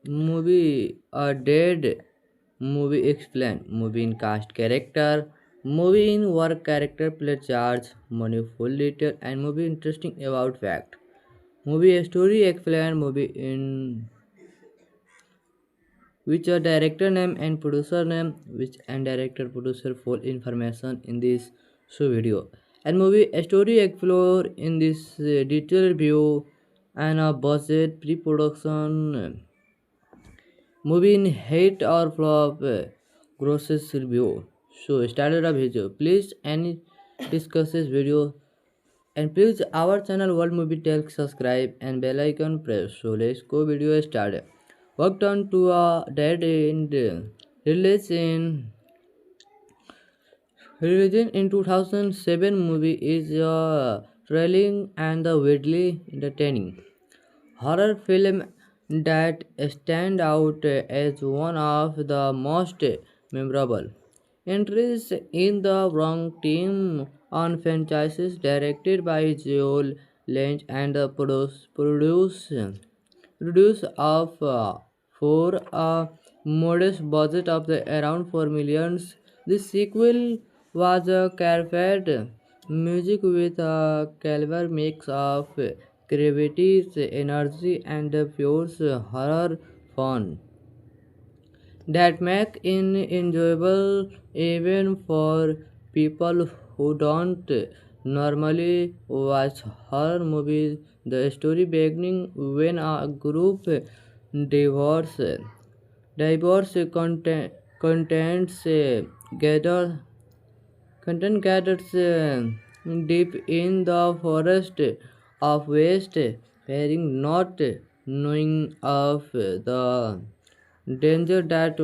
A: movie a dead movie explain, movie in cast character, movie in work character play charge, money full detail, and movie interesting about fact. Movie story explain, movie in which a director name and producer name, which and director producer full information in this video. And movie story explore in this detailed view and a budget pre-production movie in hate or flop grosses review. So started a video. Please any discuss this video and please our channel World Movie Tell subscribe and bell icon press. So let's go video started. Worked on to a dead end release in released in 2007 movie is thrilling and widely entertaining horror film that stand out as one of the most memorable entries in the wrong team on franchises directed by Joel Lynch and produce of for a modest budget of the around 4 millions. The sequel was a carefed music with a clever mix of gravity, energy, and pure horror fun that make it enjoyable even for people who don't normally watch horror movies. The story beginning when a group divorce contents gather content gathers deep in the forest of West, fearing not knowing of the danger that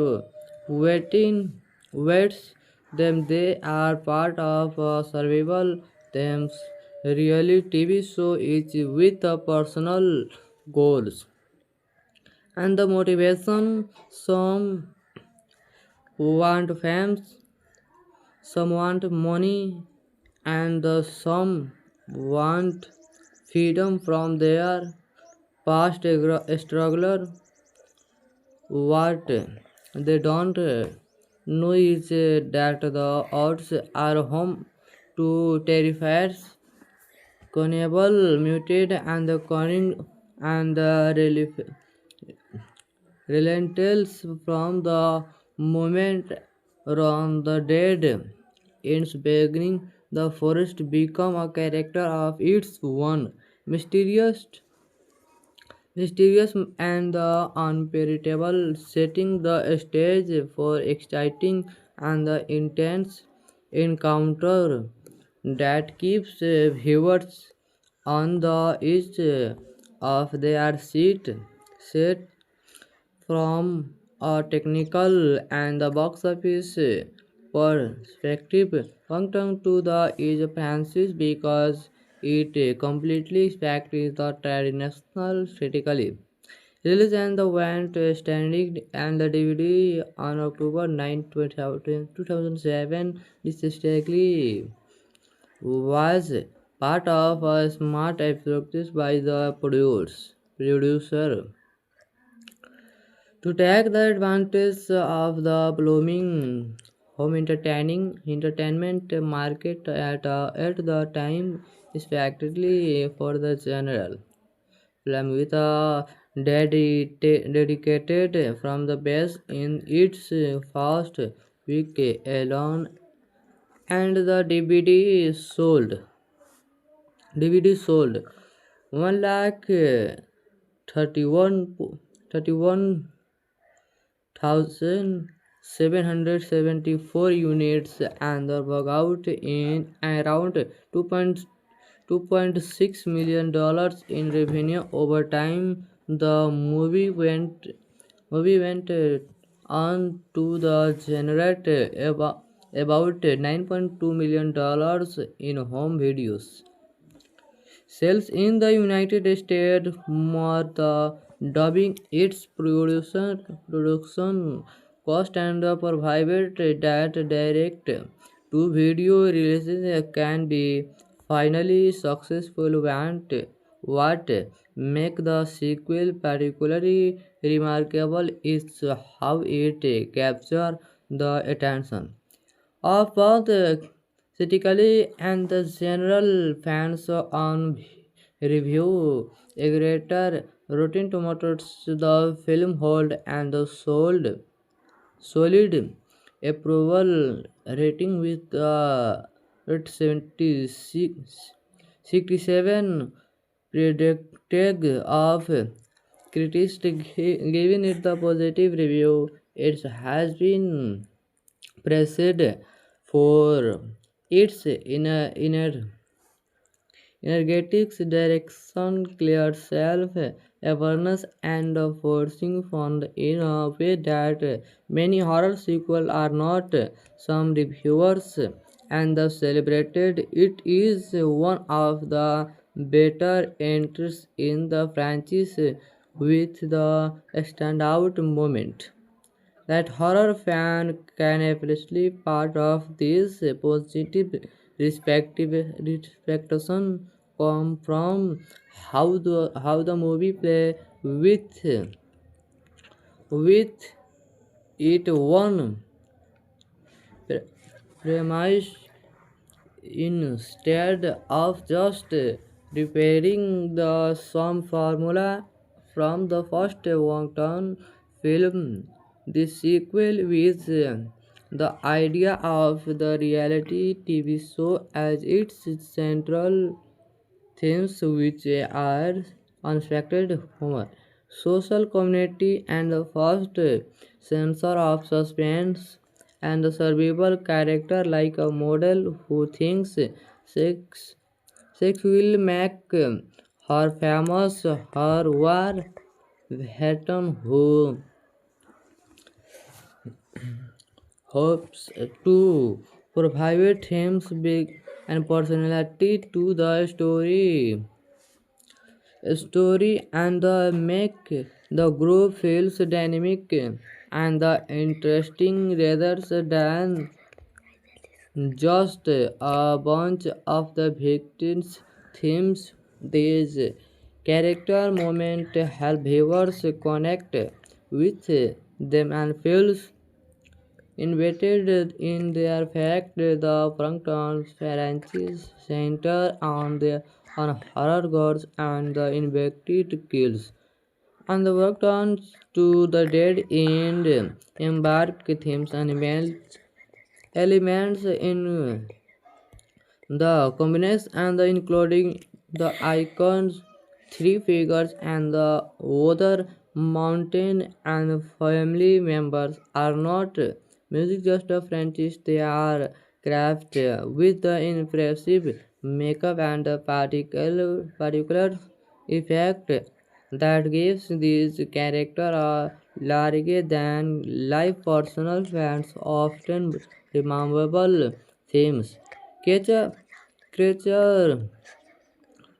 A: waiting waits them. They are part of a survival themes. Really, TV show is with a personal goals and the motivation. Some want fame, some want money, and some want freedom from their past struggler. What they don't know is that the odds are home to terrifiers, cannibal, muted, and the cunning and the relentless from the moment on the dead ends beginning. The forest become a character of its own, mysterious mysterious and the unpredictable, setting the stage for exciting and the intense encounter that keeps viewers on the edge of their set from a technical and the box office perspective. Punctum to the is Francis because it completely respects the traditional critically. Release and the went standing and the DVD on October 9, 2007. This strategically was part of a smart episode by the producer to take the advantage of the blooming home entertainment market at the time, especially for the general film with a dedicated from the base in its first week alone, and the DVD sold 1 lakh 31 31,774 units and the workout in around 2.6 million dollars in revenue over time. The movie went on to the generate about 9.2 million dollars in home videos sales in the United States, more the dubbing its production cost and the private that direct to video releases can be finally successful. What make the sequel particularly remarkable is how it captures the attention of both critically and the general fans on review aggregator Rotten Tomatoes. The film hold and the solid approval rating with at 67 predicted of critics giving it the positive review. It has been praised for its energetics, direction, clear self-awareness, and forcing fun in a way that many horror sequels are not. Some reviewers and the celebrated it is one of the better entries in the franchise with the standout moment that horror fan can appreciate part of this positive respectation come from how the movie play with it one premise instead of just repeating the same formula from the first one film. The sequel with the idea of the reality TV show as its central themes, which are unexpected humor, social community, and the first sense of suspense, and the survival character like a model who thinks sex, sex will make her famous, her war veteran who hopes to provide themes big and personality to the story and the make the group feels dynamic and the interesting rather than just a bunch of the victims themes. These character moments help viewers connect with them and feels invested in their fact. The Frankton franchise center on horror gods and the infected kills and the worked on to the dead end embark themes and elements in the combination and the including the icons three figures and the other mountain and family members are not music just a franchise, they are craft with the impressive makeup and the particular effect that gives these characters a larger than life personal fans often rememberable themes. Creature, creature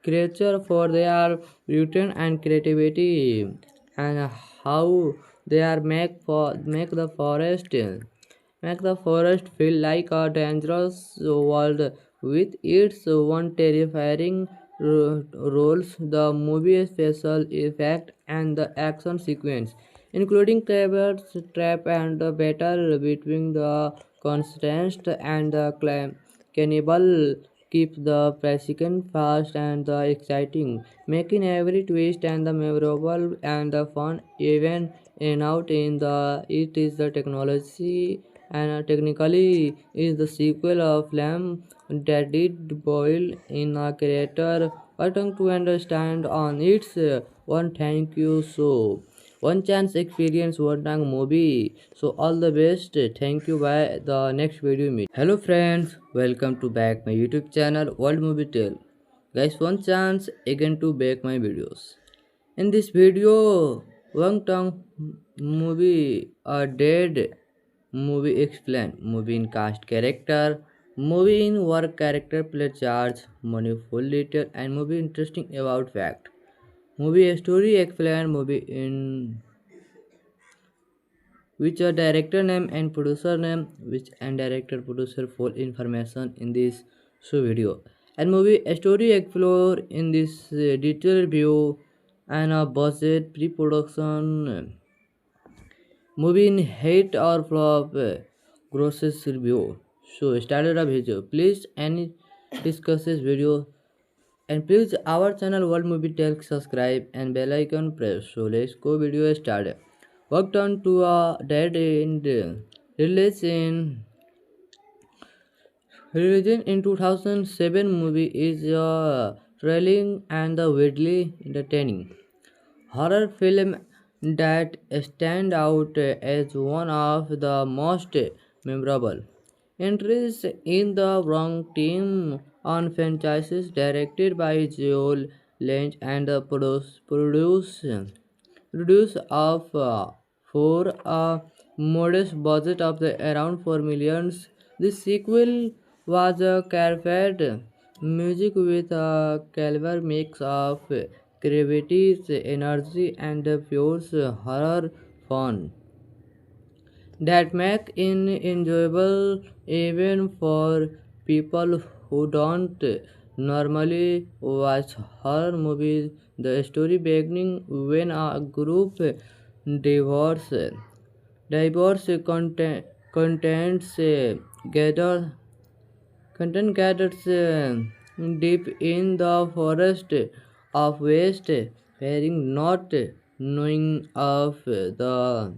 A: creature for their beauty and creativity and how they are make the forest feel like a dangerous world with its one terrifying roles, the movie special effect and the action sequence, including Kraber's trap and the battle between the constant and the cannibal, keep the precedent fast and the exciting, making every twist and the memorable and the fun even in out in the it is the technology and technically is the sequel of Lamb that did boil in a creator button to understand on its one. Thank you so one chance experience one time movie, so all the best. Thank you. By the next video meet. Hello friends, welcome to back my YouTube channel World Movie Tale. Guys, one chance again to back my videos. In this video, one time movie a dead movie explain, movie in cast character, movie in work character play charge, money full detail and movie interesting about fact. Movie story explain, movie in which a director name and producer name, which and director producer full information in this video. And movie story explore in this detailed view and a budget pre-production movie in hate or flop grosses review. So started a video. Please any discuss this video and please our channel World Movie Tell subscribe and bell icon press. So let's go video started. Worked on to a dead end release in 2007 movie is thrilling and widely entertaining horror film that stand out as one of the most memorable entries in the wrong team on franchises directed by Joel Lynch and produce of for a modest budget of the around 4 millions. This sequel was a careful music with a clever mix of creativity, energy, and pure horror fun that make it enjoyable even for people who don't normally watch horror movies. The story beginning when a group divorce contents gather content gathers deep in the forest of West, fearing not knowing of the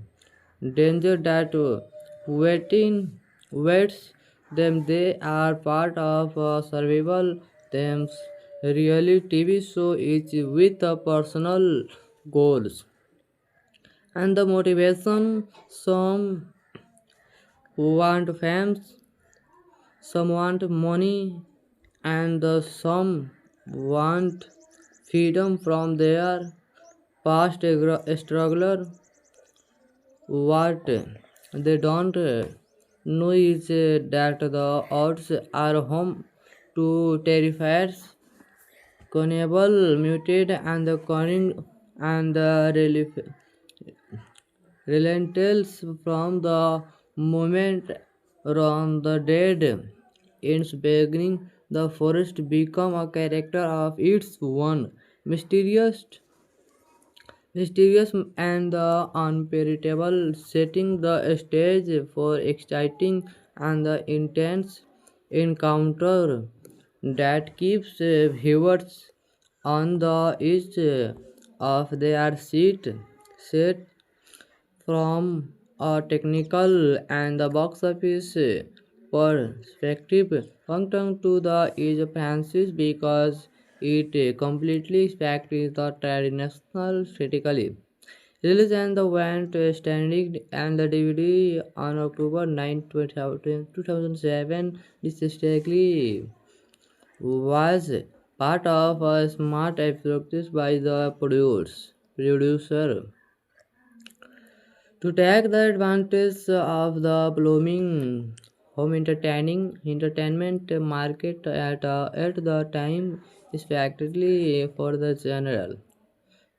A: danger that waits them. They are part of a survival themes reality TV show is with a personal goals and the motivation. Some want fame, some want money, and some want freedom from their past struggler. What they don't know is that the odds are home to terrifiers, cannibal, mutate, and the cunning and the relentless from the moment on the dead ends beginning. The forest become a character of its own, mysterious and the unpredictable, setting the stage for exciting and the intense encounter that keeps viewers on the edge of their set from a technical and the box office perspective. Hong Kong to the is Francis because it completely respects the traditional strategically. Release and the went standing and the DVD on October 9, 2007. This strategically was part of a smart approach by the producer to take the advantage of the blooming home entertainment market at the time, especially for the general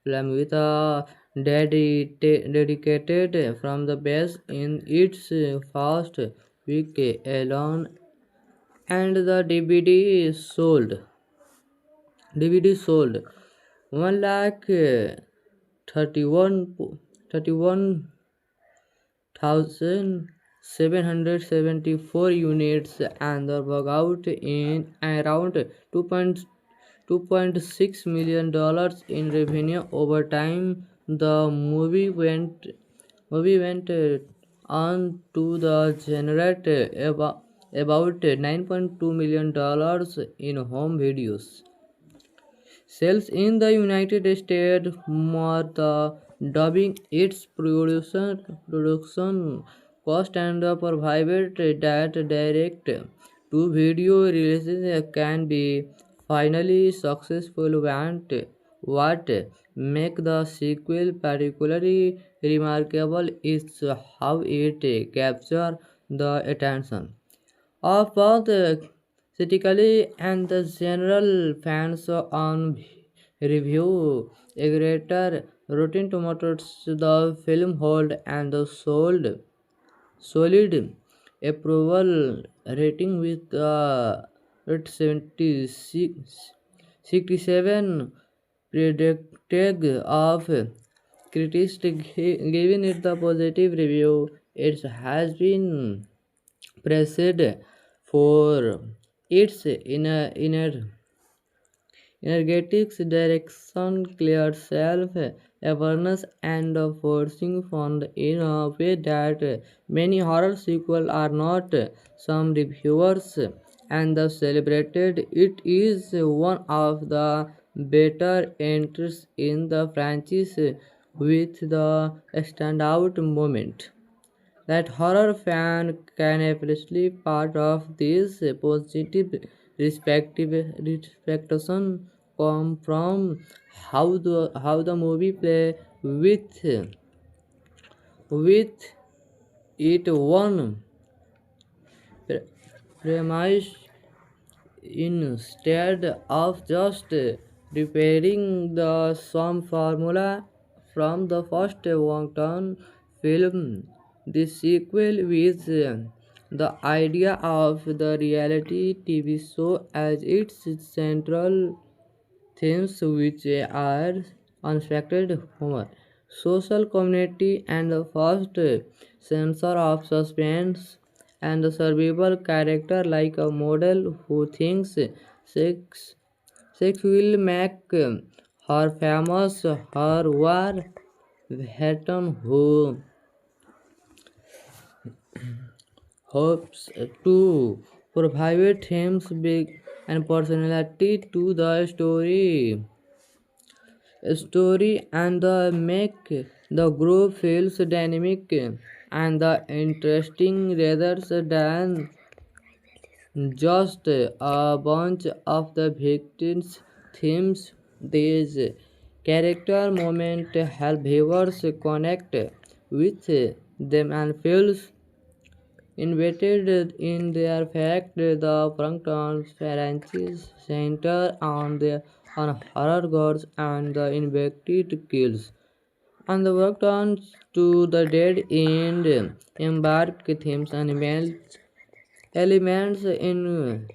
A: film with a dedicated from the base in its first week alone, and the DVD sold 1 lakh 31 31,774 units and the workout in around 2.6 million dollars in revenue over time. The movie went on to the generate about 9.2 million dollars in home videos sales in the United States, more the dubbing its production cost and the provided that direct to video releases can be finally successful. What make the sequel particularly remarkable is how it captures the attention of both critically and the general fans on review aggregator Rotten Tomatoes. The film hold and the solid approval rating with 76 67 predicted of critics giving it the positive review. It has been praised for its energetics, direction, clear self-awareness, and forcing fun in a way that many horror sequels are not. Some reviewers and the celebrated it is one of the better entries in the franchise with the standout moment that horror fan can appreciate part of this positive respectation come from how the movie play with it one premise instead of just repairing the some formula from the first one film. The sequel with the idea of the reality TV show as its central themes, which are unexpected humor, social community, and the first censor of suspense and the survival character like a model who thinks sex sex will make her famous. Her war Hatton who hopes to provide themes big and personality to the story and the make the group feels dynamic and the interesting rather than just a bunch of the victims themes. These character moments help viewers connect with them and feels invested in their fact. The Frankton franchise center on horror gods and the invected kills and the worked on to the dead end embark themes and elements in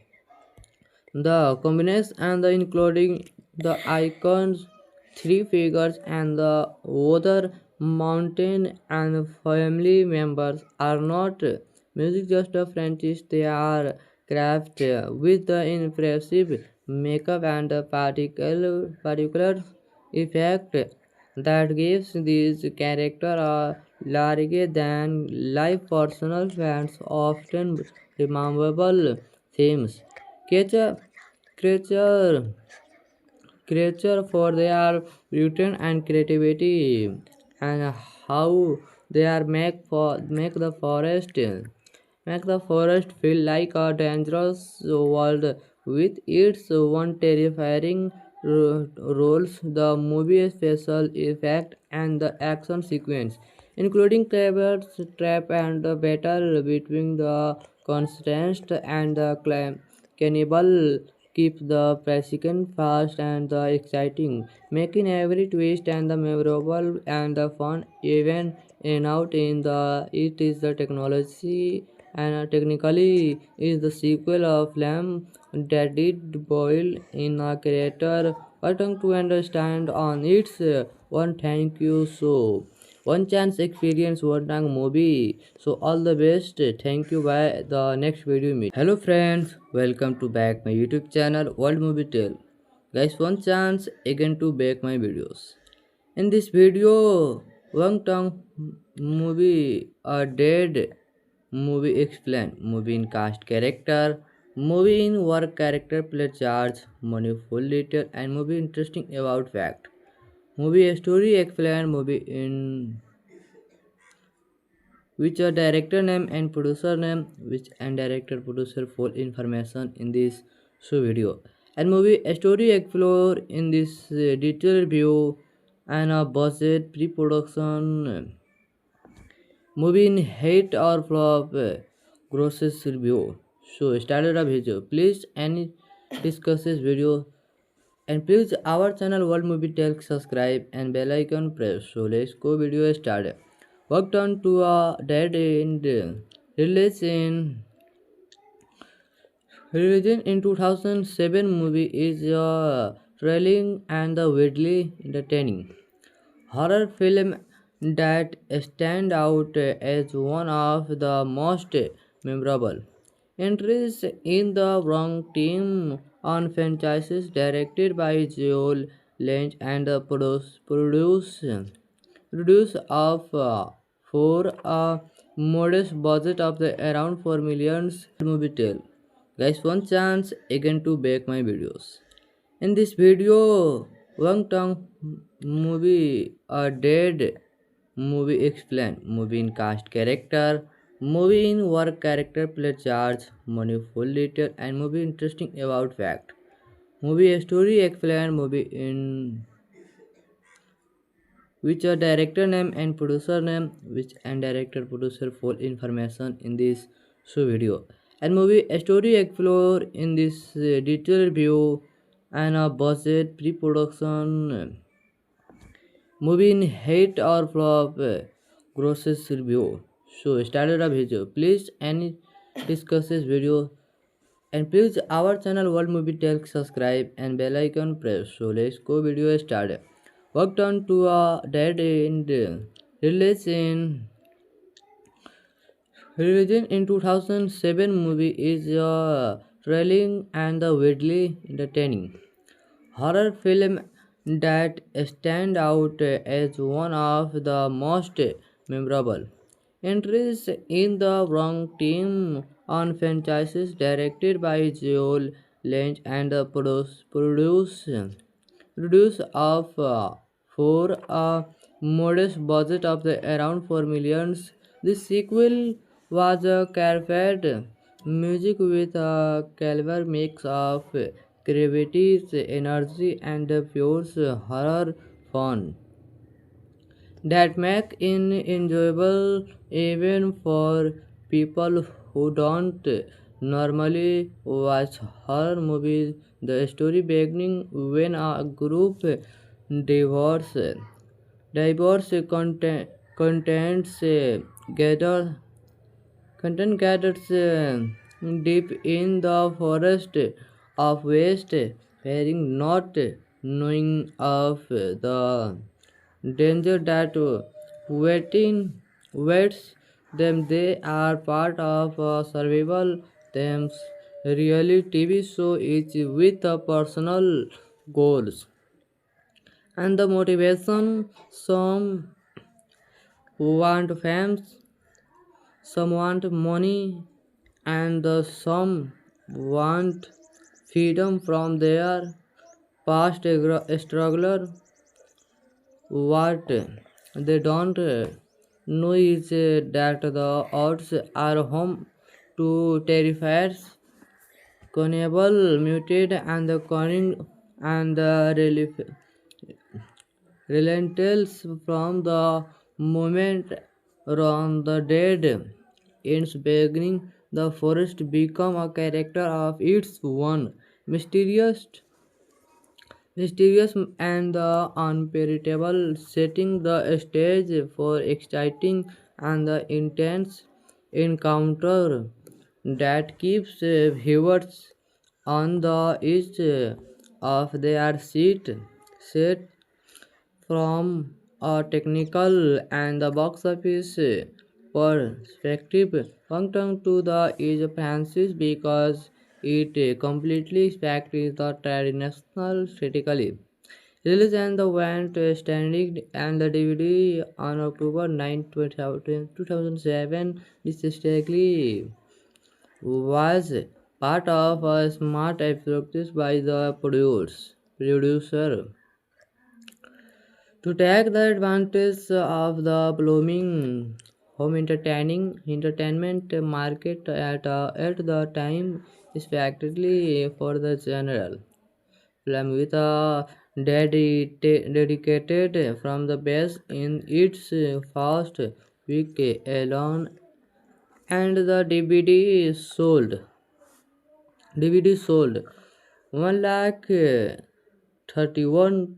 A: the combination and the including the icons, three figures, and the other mountain and family members are not music just a franchise. They are crafted with the impressive makeup and the particular effect that gives these characters a larger than life personal fans often rememberable themes. Creature, creature creature for their beauty and creativity, and how they are make the forest feel like a dangerous world with its one terrifying roles. The movie's special effect and the action sequence, including Claiborne's trap and the battle between the Constance and the cannibal, keep the pacing fast and the exciting, making every twist and the memorable and the fun. Even in out in the it is the technology and technically is the sequel of Lamb that did boil in a creator button to understand on its one. Thank you so one chance experience one time movie. So all the best. Thank you. By the next video meet. Hello friends, welcome to back my YouTube channel World Movie Tale. Guys, one chance again to back my videos. In this video, Wang Tang movie a dead movie explain, movie in cast character, movie in work character play charge, money full detail and movie interesting about fact. Movie story explain, movie in which a director name and producer name, which and director producer full information in this video. And movie story explore in this detailed review and a budget pre-production movie in hate or flop grosses review. So started a video. Please any discuss this video and please our channel World Movie Tell subscribe and bell icon press. So let's go video started. Worked on to a dead end release in released in 2007 movie is thrilling and the weirdly entertaining horror film that stand out as one of the most memorable entries in the Wrong Team on franchises directed by Joel Lynch and produce of for a modest budget of the around 4 millions movie tale. Guys, one chance again to back my videos. In this video, Wang Tang movie a dead movie explain, movie in cast character, movie in work character play charge, money full detail and movie interesting about fact. Movie story explain, movie in which a director name and producer name, which and director producer full information in this video. And movie story explore in this detailed review and a budget pre-production movie in hate or flop grosses review. So started a video. Please any discuss this video and please our channel World Movie Tell subscribe and bell icon press. So let's go video started. Worked on to a dead end release in released in 2007 movie is thrilling and the weirdly entertaining horror film that stand out as one of the most memorable entries in the Wrong Team on franchises directed by Joel Lynch and produce of for a modest budget of the around 4 millions. This sequel was a carefed music with a clever mix of creativity, energy, and pure horror fun that make it enjoyable even for people who don't normally watch horror movies. The story beginning when a group divorce contents gather content gathers deep in the forest of West, fearing not knowing of the danger that waits them. They are part of a survival themes. Really, TV show is with a personal goals and the motivation. Some want fame, some want money, and some want freedom from their past struggler. What they don't know is that the odds are home to terrifiers, cannibal, mutate, and the cunning and the relentless from the moment on the dead ends beginning the forest become a character of its own mysterious and the unpredictable, setting the stage for exciting and the intense encounter that keeps viewers on the edge of their seat. Set from a technical and the box office perspective, Quantum to the is Francis because it completely spectates the traditional critically. Release and the went standing and the DVD on October 9, 2007. This strategically was part of a smart approach by the producer to take the advantage of the blooming home entertainment market at the time, especially for the general film with a dedicated from the best in its first week alone, and the DVD sold 1 lakh 31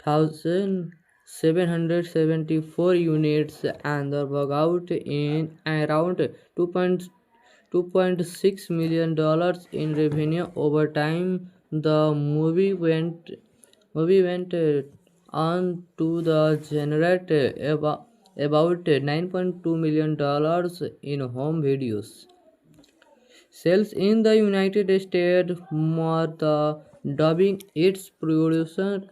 A: 1,774 units and the workout in around 2.6 million dollars in revenue over time. The movie went on to the generate about 9.2 million dollars in home videos sales in the United States, more the dubbing its production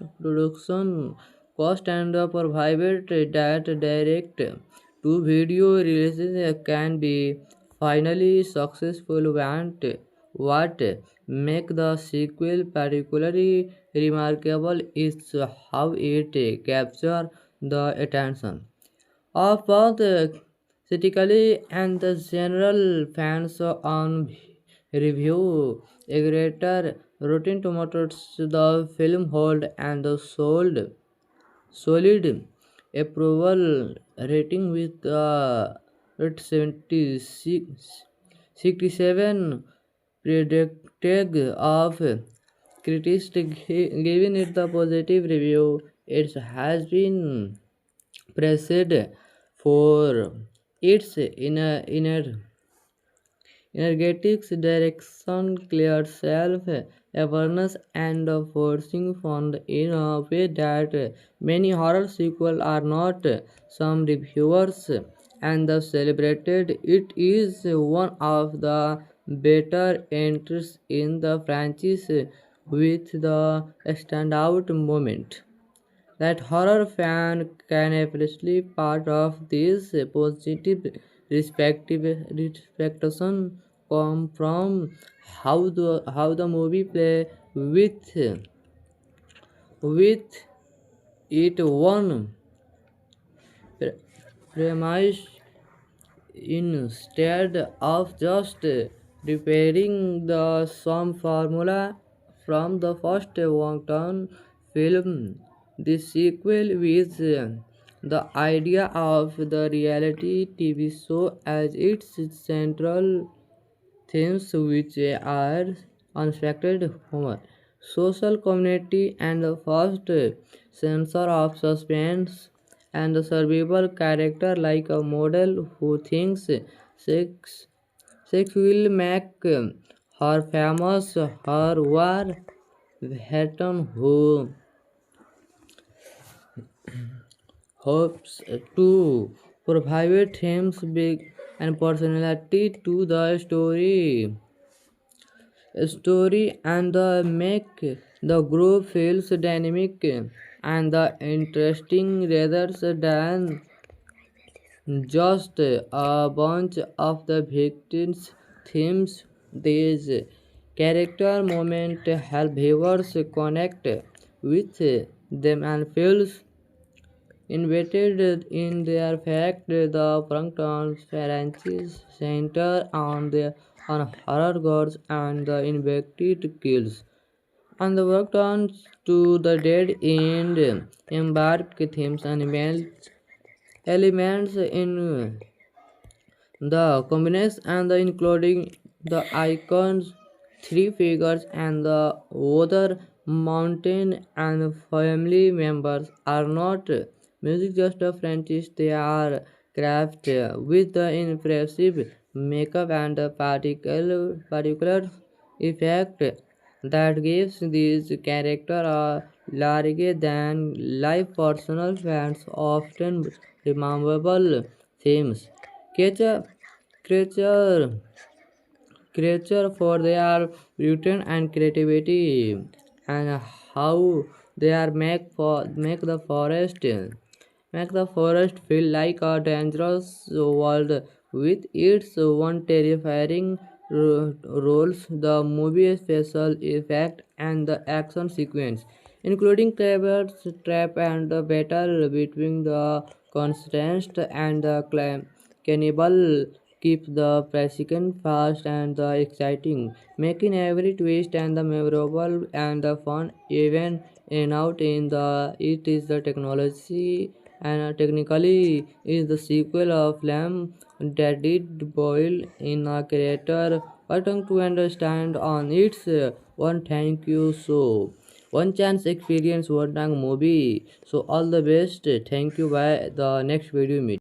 A: cost and the private that direct to video releases can be finally successful. What make the sequel particularly remarkable is how it captures the attention of both critically and the general fans on review aggregator Rotten Tomatoes. The film hold and the solid approval rating with 76 67 predicted of critics giving it the positive review. It has been praised for its energetics, direction, clear self-awareness, and forcing fun in a way that many horror sequels are not. Some reviewers and the celebrated it is one of the better entries in the franchise with the standout moment that horror fan can appreciate part of this positive respectation come from how the movie play with it one premise instead of just repeating the same formula from the first one film. The sequel with the idea of the reality TV show as its central themes, which are unexpected humor, social community, and the first sense of suspense, and the survival character like a model who thinks sex, sex will make her famous, her war veteran who hopes to provide themes big and personality to the story and the make the group feels dynamic and the interesting rather than just a bunch of the victims themes. These Character moment help viewers connect with them and feels invested in their fact. The Plankton franchise center on horror gods and the invected kills and the work on to the dead end embark themes and elements in the combination and the including the icons, three figures, and the other mountain and family members are not music just a franchise. They are craft with the impressive makeup and the particular effect that gives these characters a larger than life personal fans often rememberable themes. Creature, creature, creature for their beauty and creativity, and how they are make the forest feel like a dangerous world with its one terrifying roles. The movie special effect and the action sequence, including Clabber's trap and the battle between the Constance and the cannibal, keep the precedent fast and the exciting, making every twist and the memorable and the fun. Even in out in the it is the technology and technically is the sequel of Lamb that did boil in a creator button to understand on its one. Thank you so one chance experience one time movie. So all the best. Thank you. By the next video meet.